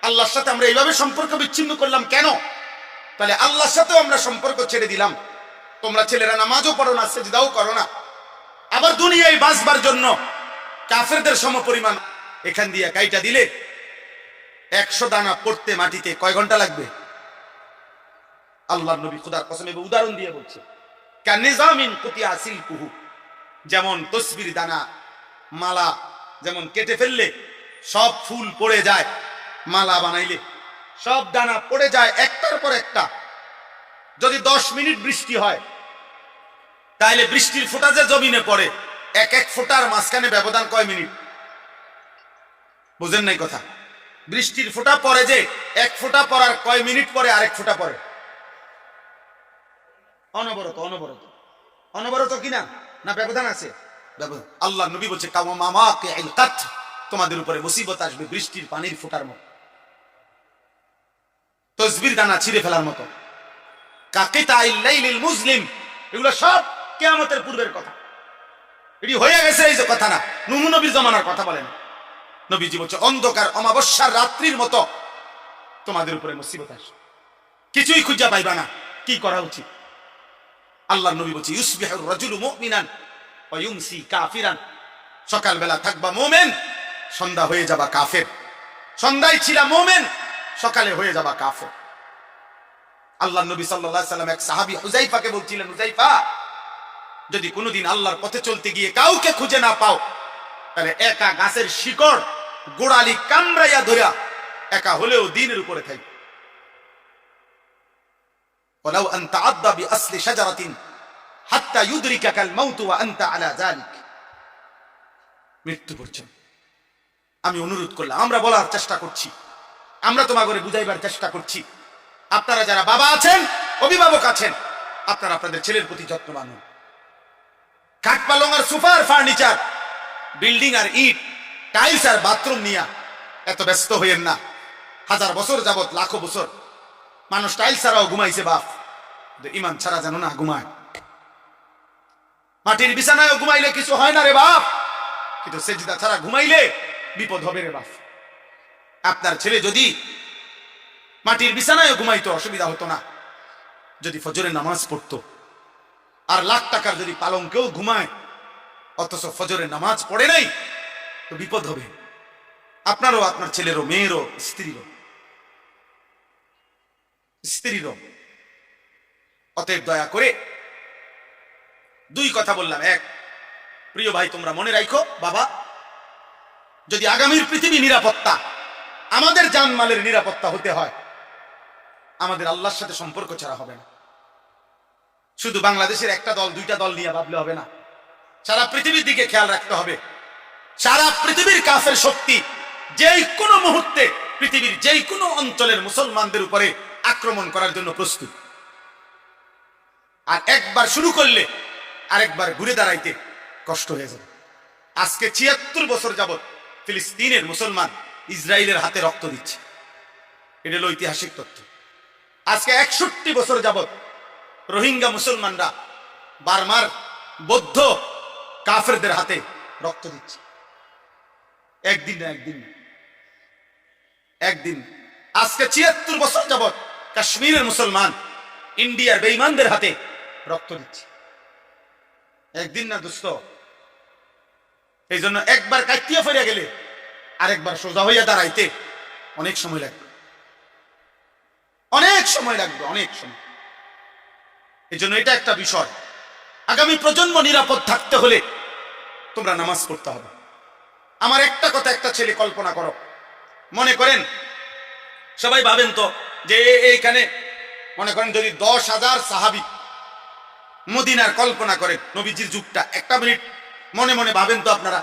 আল্লাহর সাথে আমরা এইভাবে সম্পর্ক বিচ্ছিন্ন করলাম কেন? তাহলে আল্লাহর সাথেও আমরা সম্পর্ক ছেড়ে দিলাম। তোমরা ছেলেরা নামাজও পড়ো না, সেজদাও করো না, আবার দুনিয়ায় বাঁচবার জন্য কাফেরদের সমপরিমাণ এখান দিয়ে কাইটা দিলে 100 দানা পড়তে মাটিতে কয় ঘন্টা লাগবে? আল্লাহর নবী খোদার কসম উদাহরণ দিয়ে বলছে, কানিজামিন কুতিয়া সিলকুহু, যেমন তসবির দানা মালা যেমন কেটে ফেললে সব ফুল পড়ে যায়, মালা বানাইলে সব দানা পড়ে যায় একটার পর একটা। যদি 10 মিনিট বৃষ্টি হয়, তাহলে বৃষ্টির ফোঁটা যে জমিনে পড়ে, এক এক ফোঁটার মাঝখানে ব্যবধান কয় মিনিট? বুঝেন নাই কথা? বৃষ্টির ফোঁটা পড়ে যে, এক ফোঁটা পড়ার কয় মিনিট পরে আরেক ফোঁটা পড়ে? অনবরত অনবরত অনবরত কিনা না ব্যবধান আছে? ব্যবধান। আল্লাহ নবী বলছে কাওমামাকে ইলকাত, তোমাদের উপরে মুসিবত আসবে বৃষ্টির পানির ফোঁটার মতো, তসবির দানা ছিঁড়ে ফেলার মতো। কাকিতাইল লাইলিল মুজলিম, এগুলো সব কিয়ামতের পূর্বের কথা। এটি হয়ে গেছে এই যে কথা না, নূহ নবীর জমানার কথা বলেন। নবীজি বলছে অন্ধকার অমাবস্যার রাত্রির মতো তোমাদের উপরে মুসিবত আসবে, কিছুই খুঁজে পাইবা না। কি করা উচিত? আল্লাহ নবী বলছে ইউসবিহুর রাজুলু মুমিনান ওয়া ইউমসি কাফিরান, সকালবেলা থাকবা মুমিন, সন্ধ্যা হয়ে যাবা কাফের। সন্ধ্যায় ছিলা মুমিন, সকালে হয়ে যাবা কাফের। আল্লাহ নবী সাল্লাল্লাহু আলাইহি সাল্লাম এক সাহাবী হুযায়ফাকে বলছিলেন, হুযায়ফা, যদি কোনোদিন আল্লাহর পথে চলতে গিয়ে কাউকে খুঁজে না পাও, তাহলে একা গাছের শিকড় গোড়ালি কামড়াইয়া ধরিয়া একা হলেও দ্বীনের উপরে থাকবে। ওয়ালাউ আন তাআদ্দা বিআসলি শাজারাতিন হাত্তা ইউদরিকাকাল মাউত ওয়া আনতা আলা যালিক, মৃত্যু পর্যন্ত। আমি অনুরোধ করলাম, আমরা বলার চেষ্টা করছি, আমরা তোমাকে বুঝাইবার চেষ্টা করছি। আপনারা যারা বাবা আছেন, অভিভাবক আছেন, আপনারা আপনাদের ছেলের প্রতি যত্নবান হন। কাঠ পালং আর সোফার ফার্নিচার, বিল্ডিং আর ইট, টাইলস আর বাথরুম নিয়া এত ব্যস্ত হইয়েন না। 1000 বছর যাবত, লাখো বছর মানুষ টাইলস ছাড়াও ঘুমাইছে বাপ, ইমান ছাড়া যেন না ঘুমায়। মাটির বিছানায় ঘুমাইলে কিছু হয় না রে বাপ, কিন্তু সেজদা ছাড়া ঘুমাইলে বিপদ হবে রে বাপ। আপনার ছেলে যদি মাটির বিছানায় ঘুমাইতো অসুবিধা হতো না, যদি ফজরের নামাজ পড়তো। আর লাখ টাকার যদি পালঙ্কেও ঘুমায় অথচ ফজরের নামাজ পড়ে নাই, তো বিপদ হবে আপনারও, আপনার ছেলেরও, মেয়েরও, স্ত্রীরও। অতএব দয়া করে দুই কথা বললাম। এক, প্রিয় ভাই, তোমরা মনে রাখো, বাবা, যদি আগামীর পৃথিবী নিরাপত্তা, আমাদের জানমালের নিরাপত্তা হতে হয়, আমাদের আল্লাহর সাথে সম্পর্ক ছাড়া হবে না। শুধু বাংলাদেশের একটা দল, দুইটা দল নিয়ে ভাবলে হবে না, সারা পৃথিবীর দিকে খেয়াল রাখতে হবে। সারা পৃথিবীর কাফের শক্তি যেই কোনো মুহূর্তে পৃথিবীর যেই কোনো অঞ্চলের মুসলমানদের উপরে আক্রমণ করার জন্য প্রস্তুত। আর একবার শুরু করলে আরেকবার ঘুরে দাঁড়াইতে কষ্ট হয়ে যাবে। আজকে ৭৬ বছর যাবত ফিলিস্তিনের মুসলমান ইসরায়েলের হাতে রক্ত দিচ্ছে, এটা হলো ঐতিহাসিক তথ্য। আজকে ৬১ বছর যাবত রোহিঙ্গা মুসলমানরা বার্মার বৌদ্ধ কাফেরদের হাতে রক্ত দিচ্ছে। একদিন না একদিন। আজকে ৭৬ বছর যাবত কাশ্মীরের মুসলমান ইন্ডিয়ার বেঈমানদের হাতে রক্ত দিচ্ছে। একদিন না দোস্ত। এই জন্য একবার কাটিয়ে ফিরে গেলে আরেকবার সোজা হইয়া দাঁড়াইতে অনেক সময় লাগবে, অনেক সময়। এই জন্য এটা একটা বিষয়। আগামী প্রজন্ম নিরাপদ থাকতে হলে তোমরা নামাজ পড়তে হবে। আমার একটা কথা, একটা ছেলে কল্পনা করো, মনে করেন, সবাই ভাবেন তো যে এইখানে মনে করেন যদি 10,000 সাহাবী মদিনার কল্পনা করেন নবীজির যুগটা, একটা মিনিট মনে মনে ভাবেন তো আপনারা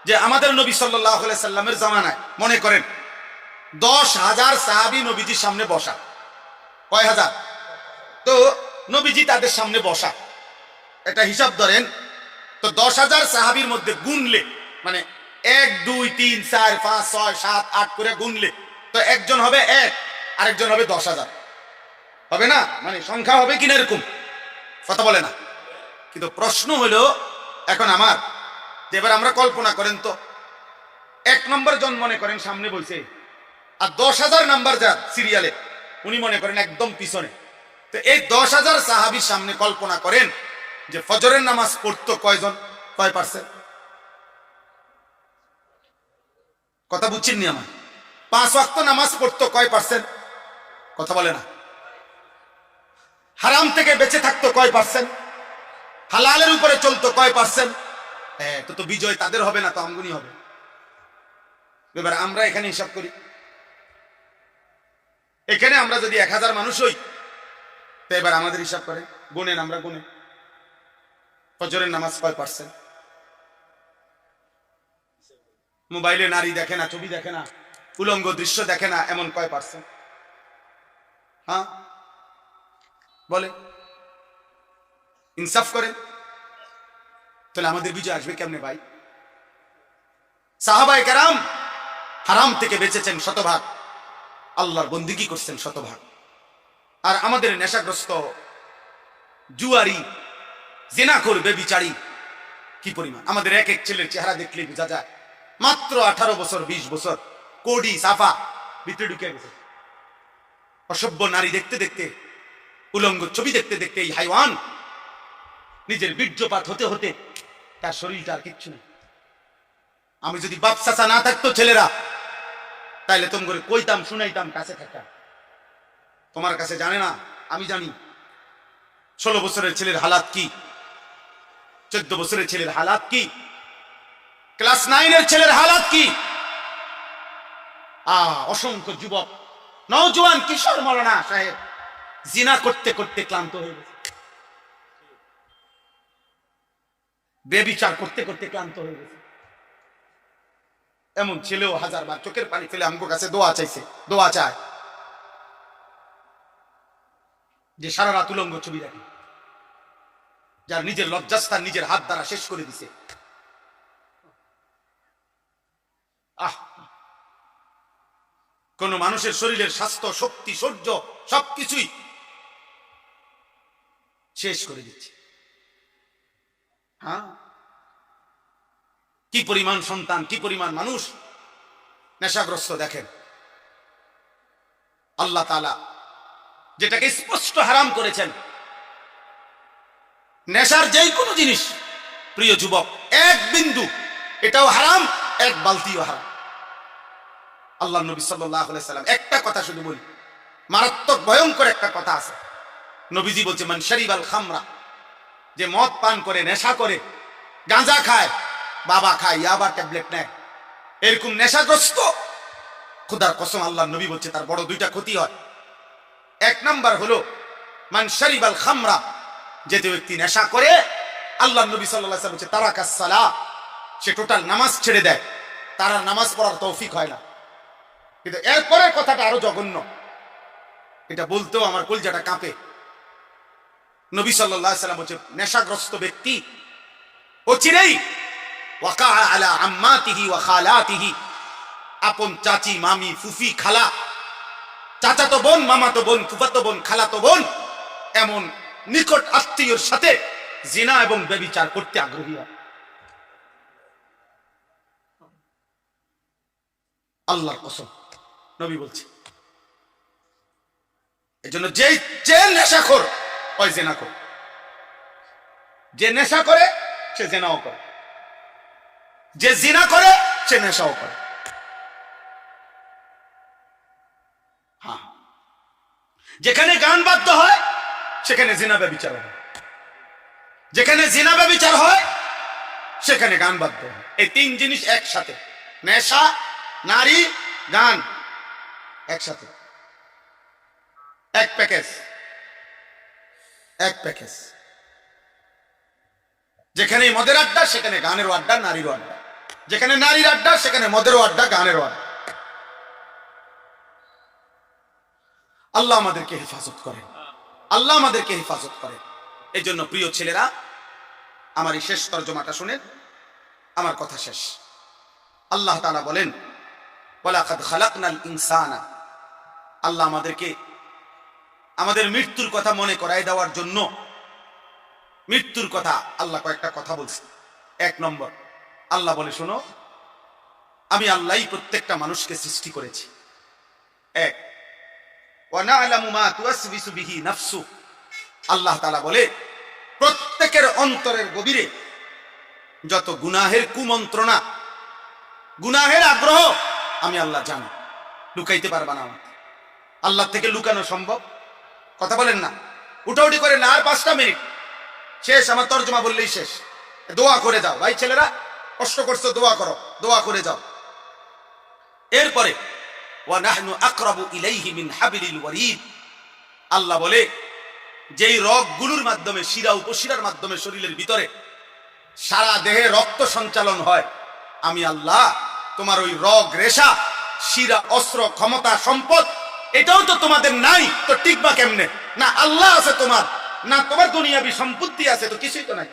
যে আমাদের নবী সাল্লাল্লাহু আলাইহি সাল্লামের জামানায় মনে করেন 10,000 সাহাবী নবীজির সামনে বসা। কয় হাজার? তো নবীজি তাদের সামনে বসা, এটা হিসাব ধরেন তো 10,000 সাহাবীর মধ্যে গুনলে, মানে 1 2 3 4 5 6 7 8 করে গুনলে তো একজন হবে 1, আরেকজন হবে 10,000, হবে না? মানে সংখ্যা হবে কিনা এরকম কথা বলে না। কিন্তু প্রশ্ন হলো এখন আমার, যে এবার আমরা কল্পনা করেন তো 1 নম্বর জন মনে করেন সামনে বসে, আর 10,000 নাম্বার যার সিরিয়ালে উনি মনে করেন একদম পিছনে। তো এই 10,000 সাহাবীর সামনে কল্পনা করেন যে ফজরের নামাজ পড়তো কয়জন, কয় পার্সেন্ট? কথা বুঝছেন নি আমার? 5 ওয়াক্ত নামাজ পড়তো কয় পার্সেন্ট? কথা বলে না। হারাম থেকে বেঁচে থাকতো কয় পার্সেন্ট? হালালের উপরে চলতো কয় পার্সেন্ট? হ্যাঁ, তো বিজয় তাদের হবে না, তো আমগুনি হবে। এবার আমরা এখানে হিসাব করি, এখানে আমরা যদি 1000 মানুষ হই, তো এবার আমাদের হিসাব করে গুনেন, আমরা গুনে ফজরের নামাজ কয় পার্সেন্ট? মোবাইলে নারী দেখে না, ছবি দেখে না, উলঙ্গ দৃশ্য দেখে না, এমন কয় পার্সেন্ট? হ্যাঁ বলে, ইনসাফ করেন। তাহলে আমাদের বিজয় আসবে কেমনে ভাই? সাহাবায়ে কেরাম হারাম থেকে বেঁচেছেন শতভাগ, আল্লাহর বন্দেগী করছেন শতভাগ। আর আমাদের নেশাগ্রস্ত জুয়ারি, জিনাখোর, বেবিচারী কি পরিমাণ! আমাদের এক এক ছেলের চেহারা দেখলে বোঝা যায় মাত্র 18 বছর 20 বছর, কোডি সাফা ভিতরে ঢুকে গেছে। অসভ্য নারী দেখতে দেখতে, উলঙ্গ ছবি দেখতে দেখতে এই হাইওয়ান নিজের বীর্যপাত হতে হতে তার শরীরটা আর কিচ্ছু নেই। আমি যদি বাপ চাচা না থাকতো ছেলেরা, তাইলে তোম করে কইতাম, শুনাইতাম কাছে থাকা। তোমার কাছে জানে না, আমি জানি। 16 বছরের ছেলের হালাত কি, 14 বছরের ছেলের হালাত কি, ক্লাস 9 এর ছেলের হালাত কি। অসংখ্য যুবক, নওজোয়ান, কিশোর মৌলানা সাহেব জিনা করতে করতে ক্লান্ত হয়ে গেছে, বেবিচার করতে করতে ক্লান্ত হয়ে গেছে। এমন ছেলেও হাজারবার চোখের পানি ফেলে আমার কাছে দোয়া চাইছে, দোয়া চায়, যে সারা রাত উলঙ্গ ছবি দেখে, যার নিজের লজ্জাস্থান নিজের হাত দ্বারা শেষ করে দিছে। কোন মানুষের শরীরের স্বাস্থ্য, শক্তি, সৌর্য সবকিছুই শেষ করে দিচ্ছে। কি পরিমাণ সন্তান, কি পরিমাণ মানুষ নেশাগ্রস্ত দেখেন। আল্লাহ তাআলা যেটাকে স্পষ্ট হারাম করেছেন, নেশার যেই কোনো জিনিস, প্রিয় যুবক, এক বিন্দু এটাও হারাম, এক বালতিও হারাম। আল্লাহ নবী সাল্লাল্লাহু আলাইহি সাল্লাম একটা কথা শুধু বলি, মারাত্মক ভয়ঙ্কর একটা কথা আছে। নবীজি বলছে, মান শারিবাল খামরা, যে মদ পান করে, নেশা করে, গাঁজা খায়, বাবা খায়, ইয়াবা ট্যাবলেট নেয়, এরকম নেশাগ্রস্ত, খোদার কসম আল্লাহ নবী বলছে তার বড় দুইটা ক্ষতি হয়। এক নাম্বার হলো মান শারিবাল খামরা, যে ব্যক্তি নেশা করে, আল্লাহ নবী সাল্লাল্লাহু আলাইহি ওয়াসাল্লাম বলছে তারাকাস সালাহ, সে টোটাল নামাজ ছেড়ে দেয়, তার আর নামাজ পড়ার তৌফিক হয় না। কিন্তু এরপরের কথাটা আরো জঘন্য, এটা বলতেও আমার কলজাটা কাঁপে। নবী সাল্লাল্লাহু আলাইহি ওয়াসাল্লাম বলছে নেশাগ্রস্ত ব্যক্তি অচিরেই ওয়াকা আলা আম্মাতিহি ওয়া খালাতিহি, আপন চাচি, মামি, ফুফি, খালা, চাচাতো বোন, মামাতো বোন, ফুফাতো বোন, খালাতো বোন, এমন নিকট আত্মীয়র সাথে জিনা এবং ব্যভিচার করতে আগ্রহী হয়। আল্লাহর কসম নবী বলছে। এজন্য যে নেশাখোর ওই জিনা করে, যে নেশা করে সে জিনাও করে, যে জিনা করে সে নেশাও করে। যেখানে গান বাদ্য হয় সেখানে জিনা ব্যভিচার হয়, যেখানে জিনা ব্যভিচার হয় সেখানে গান বাদ্য হয়। এই তিন জিনিস একসাথে, নেশা, নারী, গান একসাথে, এক প্যাকেজ, এক প্যাকেজ। যেখানে মদের আড্ডা সেখানে গানেরও আড্ডা, নারীরও আড্ডা, যেখানে নারীর আড্ডা সেখানে মদেরও আড্ডা, গানেরও আড্ডা। আল্লাহ আমাদেরকে হেফাজত করেন, আল্লাহ আমাদেরকে হেফাজত করেন। এই জন্য প্রিয় ছেলেরা, আমার এই শেষ তর্জমাটা শুনেন, আমার কথা শেষ। আল্লাহ তাআলা বলেন, ওয়ালাকাদ খালাকনাল ইনসানা, আল্লাহ আমাদেরকে আমাদের মৃত্যুর কথা মনে করাই দেওয়ার জন্য, মৃত্যুর কথা আল্লাহ কয়েকটা কথা বলছে। এক নম্বর, আল্লাহ বলে, শোনো, আমি আল্লাহই প্রত্যেকটা মানুষকে সৃষ্টি করেছি। এক, ওয়া না'লামু মা তুওয়াসবিসু বিহি নাফসু, আল্লাহ তাআলা বলে প্রত্যেকের অন্তরের গভীরে যত গুনাহের কুমন্ত্রণা, গুনাহের আগ্রহ আমি আল্লাহ জানি, লুকাইতে পারবা না। আল্লাহ থেকে লুকানো সম্ভব? কথা বলেন না, উঠাউঠি করেন না। আর 5টা মিনিট শেষ, আমার তর্জমা বললেই শেষ। দোয়া করে যাও ভাই, ছেলেরা কষ্ট করছো, দোয়া করো, দোয়া করে যাও। এরপরে ওয়া নাহনু আকরাবু ইলাইহি মিন হাবলিল ওয়ারিদ, আল্লাহ বলে যেই রগগুলোর মাধ্যমে, শিরা উপশিরার মাধ্যমে শরীরের ভিতরে সারা দেহে রক্ত সঞ্চালন হয়, আমি আল্লাহ তোমার ওই রগ, রেশা, শিরা, অস্ত্র, ক্ষমতা, সম্পদ, এটাও তো তোমাদের নাই, তো টিকবা কেমনে? না আল্লাহ আছে তোমার, না তোমার দুনিয়াবি সম্পত্তি আছে, তো কিছুই তো নাই।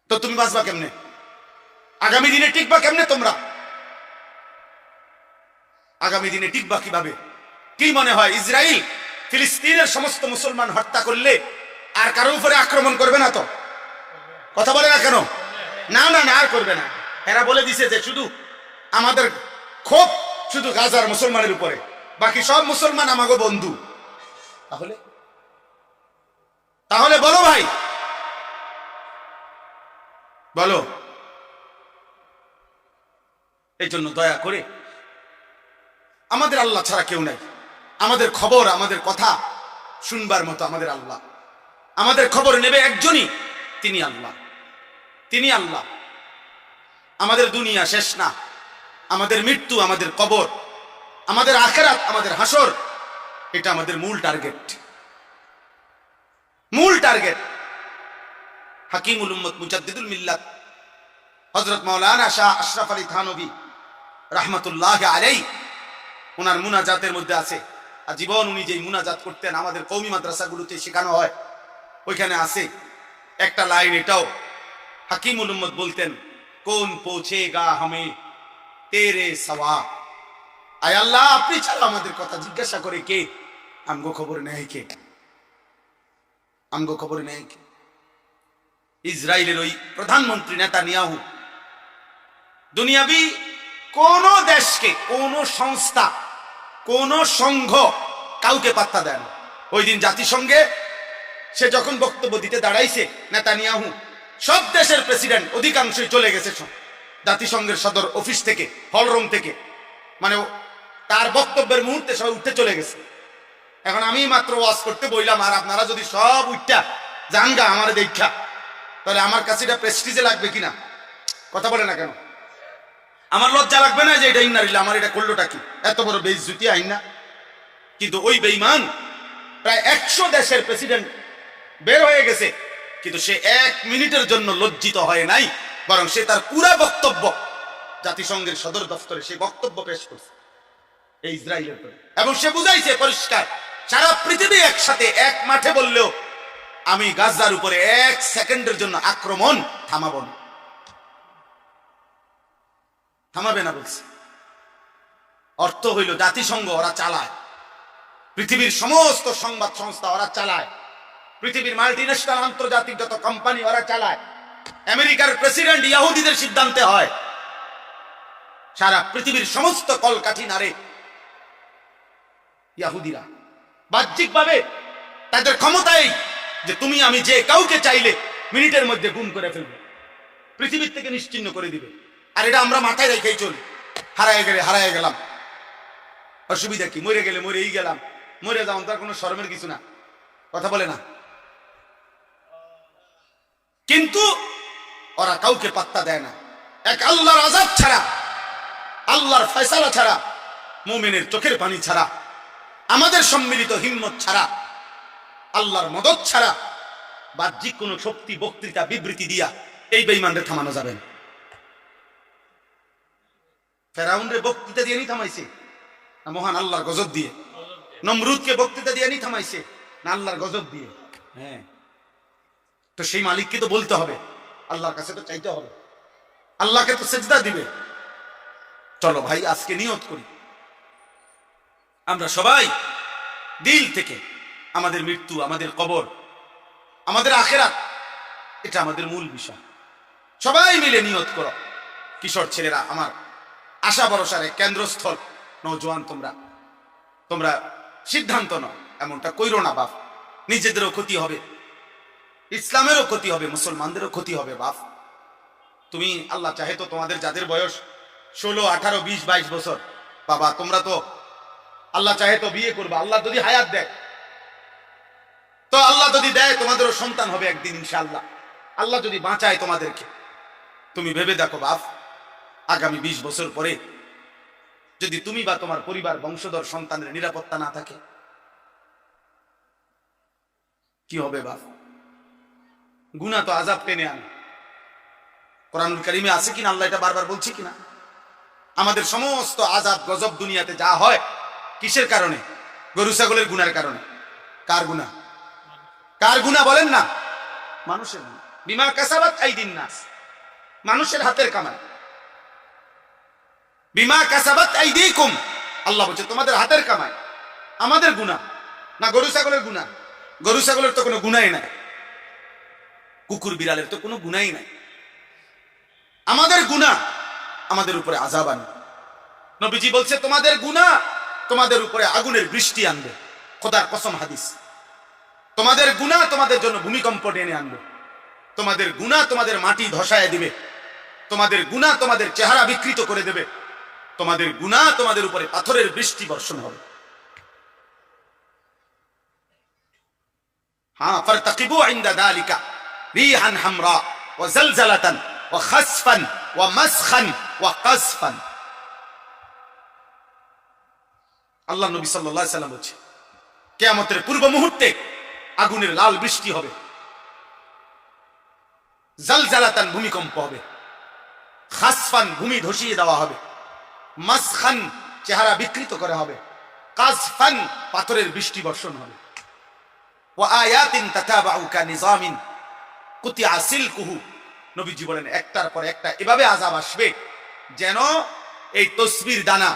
তো তুমি বাঁচবা কেমনে? আগামী দিনে টিকবা কেমনে তোমরা? আগামী দিনে টিকবা কিভাবে? কি মনে হয় ইসরায়েল ফিলিস্তিনের সমস্ত মুসলমান হত্যা করলে আর কারো উপরে আক্রমণ করবে না? তো কথা বলে না কেন? না না না, আর করবে না। এরা বলে দিছে যে শুধু আমাদের ক্ষোভ শুধু গাজার মুসলমানের উপরে, বাকি সব মুসলমান আমাকে বন্ধু। তাহলে তাহলে বলো ভাই, বলো। এই জন্য দয়া করে, আমাদের আল্লাহ ছাড়া কেউ নাই। আমাদের খবর, আমাদের কথা শুনবার মতো আমাদের আল্লাহ। আমাদের খবর নেবে একজনই, তিনি আল্লাহ। তিনি আল্লাহ। আমাদের দুনিয়া শেষ না, আমাদের মৃত্যু, আমাদের কবর, আমাদের আখিরাত, আমাদের হাসর, এটা আমাদের মূল টার্গেট। মূল টার্গেট। হাকিমুল উম্মত মুজাদ্দিদুল মিল্লাত হযরত মাওলানা শাহ আশরাফ আলী থানভী রাহমাতুল্লাহ আলাইহি, ওনার মুনাজাতের মধ্যে আছে, আজীবন উনি যেই মুনাজাত করতেন আমাদের কওমি মাদ্রাসাগুলোতে শেখানো হয়, ওইখানে আছে একটা লাইন, এটাও হাকিমুল উম্মত বলতেন, কোন পৌঁছেগা হামে তেরে সওয়া। আয় আল্লাহ, আপনি ছাড়া আমাদের কথা জিজ্ঞাসা করে কে? আমগো খবর নেই কে? আমগো খবর নেই কে? ইসরায়েলের ওই প্রধানমন্ত্রী নেতানিয়াহু দুনিয়াবি কোন দেশকে, কোন সংস্থা, কোন সংঘ কাউকে পাত্তা দেন। ওই দিন জাতিসংঘে সে যখন বক্তব্য দিতে দাঁড়াইছে নেতানিয়াহু, সব দেশের প্রেসিডেন্ট অধিকাংশই চলে গেছে জাতিসংঘের সদর অফিস থেকে, হলরুম থেকে, মানে তার বক্তব্যের মুহূর্তে সবাই উঠতে চলে গেছে। এখন আমি মাত্র ওয়াজ করতে বইলাম, আর আপনারা যদি সব উঠটা জানগা আমার দেখা, তাহলে আমার কাছে এটা প্রেস্টিজে লাগবে কিনা? কথা বলে না কেন? আমার লজ্জা লাগবে না যে এটা ইন্নারিল্লাহ, আমার এটা করলোটা কি? এত বড় বেইজ্জতি আইন না? কিন্তু ওই বেঈমান প্রায় 100 দেশের প্রেসিডেন্ট বের হয়ে গেছে, কিন্তু সে 1 মিনিটের জন্য লজ্জিত হয় নাই, বরং সে তার পুরো বক্তব্য জাতিসংঘের সদর দপ্তরে সে বক্তব্য পেশ করছে এই ইসরায়েলের প্রতি, এবং সে বুঝাইছে পরিষ্কার, সারা পৃথিবী একসাথে এক মাঠে বললেও আমি গাজার উপরে 1 সেকেন্ডের জন্য আক্রমণ থামাবো না, থামাবে না বলছে। অর্থ হইল জাতিসংঘ ওরা চালায়, পৃথিবীর সমস্ত সংবাদ সংস্থা ওরা চালায়, পৃথিবীর মাল্টিন্যাশনাল আন্তর্জাতিক যত কোম্পানি ওরা চালায়, আমেরিকার প্রেসিডেন্ট ইহুদিদের সিদ্ধান্তে হয়, সারা পৃথিবীর সমস্ত কলকাঠি নাড়ে ইহুদিরা। বাহ্যিকভাবে তাদের ক্ষমতাই যে তুমি আমি যে কাউকে চাইলে মিনিটের মধ্যে গুম করে ফেলবে, পৃথিবীর থেকে নিশ্চিহ্ন করে দিবে। আর এটা আমরা মাথায় রেখেই চলি, হারায় গেলে হারায় গেলাম, অসুবিধা কি? মরে গেলে মরেই গেলাম, মরে যাও, তার কোনো শরমের কিছু না। কথা বলে না? কিন্তু ওরা কাউকে পাত্তা দেয় না। এক আল্লাহর আযাব ছাড়া, আল্লাহর ফয়সালা ছাড়া, মুমিনের চোখের পানি ছাড়া, আমাদের সম্মিলিত হিম্মত ছাড়া, আল্লাহর মদদ ছাড়া, বাহ্যিক কোন শক্তি, বক্তৃতা, বিবৃতি দিয়া এই বেঈমানদের থামানো যাবে না। ফেরাউনরে বক্তৃতা দিয়ে নি থামাইছে না মহান আল্লাহর গজব দিয়ে? নমরুদকে বক্তৃতা দিয়ে নি থামাইছে না আল্লাহর গজব দিয়ে? হ্যাঁ, তো সেই মালিককে তো বলতে হবে, আল্লাহর কাছে তো চাইতে হবে, আল্লাহকে তো সেজদা দিবে। চলো ভাই, আজকে নিয়ত করি আমরা সবাই দিল থেকে, আমাদের মৃত্যু, আমাদের কবর, আমাদের আখিরাত, এটা আমাদের মূল বিষয়। সবাই মিলে নিয়ত করো। কিশোর ছেলেরা, আমার আশা ভরসার কেন্দ্রস্থল নওজোয়ান, তোমরা সিদ্ধান্ত নাও, এমনটা কইরো না বাপ। নিজেদেরও ক্ষতি হবে, ইসলামেরও ক্ষতি হবে, মুসলমানদেরও ক্ষতি হবে বাপ। তুমি আল্লাহ চাহে তো তোমাদের যাদের বয়স 16, 18, 20, 22 বছর, বাবা তোমরা তো আল্লাহ চাহে তো বিয়ে করবা, আল্লাহ যদি হায়াত দেয় তো, আল্লাহ যদি দেয় তোমাদেরও সন্তান হবে একদিন ইনশাআল্লাহ, আল্লাহ যদি বাঁচায় তোমাদেরকে। তুমি ভেবে দেখো বাপ, আগামী 20 বছর পরে যদি তুমি বা তোমার পরিবার, বংশধর, সন্তানের নিরাপত্তা না থাকে, কি হবে বাপ? গুনাহ তো আযাব টেনে আনে। কোরআনুল কারীমে আছে কিনা, আল্লাহ এটা বারবার বলছে কিনা, আমাদের সমস্ত আযাব গজব দুনিয়াতে যা হয় কিসের কারণে? গরু ছাগলের গুনার কারণে। কার গুনাহ? কার গুনাহ বলেন না? মানুষের গুনাহ। বিমা কাসাবাত আইদিন নাস, মানুষের হাতের কামাই। বিমা কাসাবাত আইদিকুম, আল্লাহ বলছে তোমাদের হাতের কামাই। আমাদের গুনাহ না গরু ছাগলের গুনাহ? গরু ছাগলের তো কোনো গুনাহই নাই, কুকুর বিড়ালের তো কোনো গুনাহই নাই। আমাদের গুনাহ আমাদের উপরে আযাব আনবে। নবীজি বলছে তোমাদের গুনাহ তোমাদের উপরে আগুনের বৃষ্টি আনবে। খোদার কসম হাদিস। তোমাদের গুনাহ তোমাদের জন্য ভূমিকম্প টেনে আনবে। তোমাদের গুনাহ তোমাদের মাটি ধসায় দিবে। তোমাদের গুনাহ তোমাদের চেহারা বিকৃত করে দেবে। তোমাদের গুনাহ তোমাদের উপরে পাথরের বৃষ্টি বর্ষণ হবে। হ্যাঁ, ফারতাকিবু ইনদা যালিকা রিহান হামরা ওয়া জালজালাতান ওয়া খাসফান ওয়া মাসখান ওয়া কাসফান। আল্লাহ নবী সাল্লাল্লাহু আলাইহি সাল্লাম বলছে কিয়ামতের পূর্ব মুহূর্তে আগুনের লাল বৃষ্টি হবে, জালজালাতান ভূমিকম্প হবে, খাসফান ভূমি ধসিয়ে দেওয়া হবে, মাসখান চেহারা বিকৃত করা হবে, কাসফান পাথরের বৃষ্টি বর্ষণ হবে। ওয়া আয়াতিন তাতাবাউ কানিজামিন কুতিয়া সিলকুহু, নবীজি বলেন একটার পর একটা এভাবে আযাব আসবে যেন এই তসবির দানা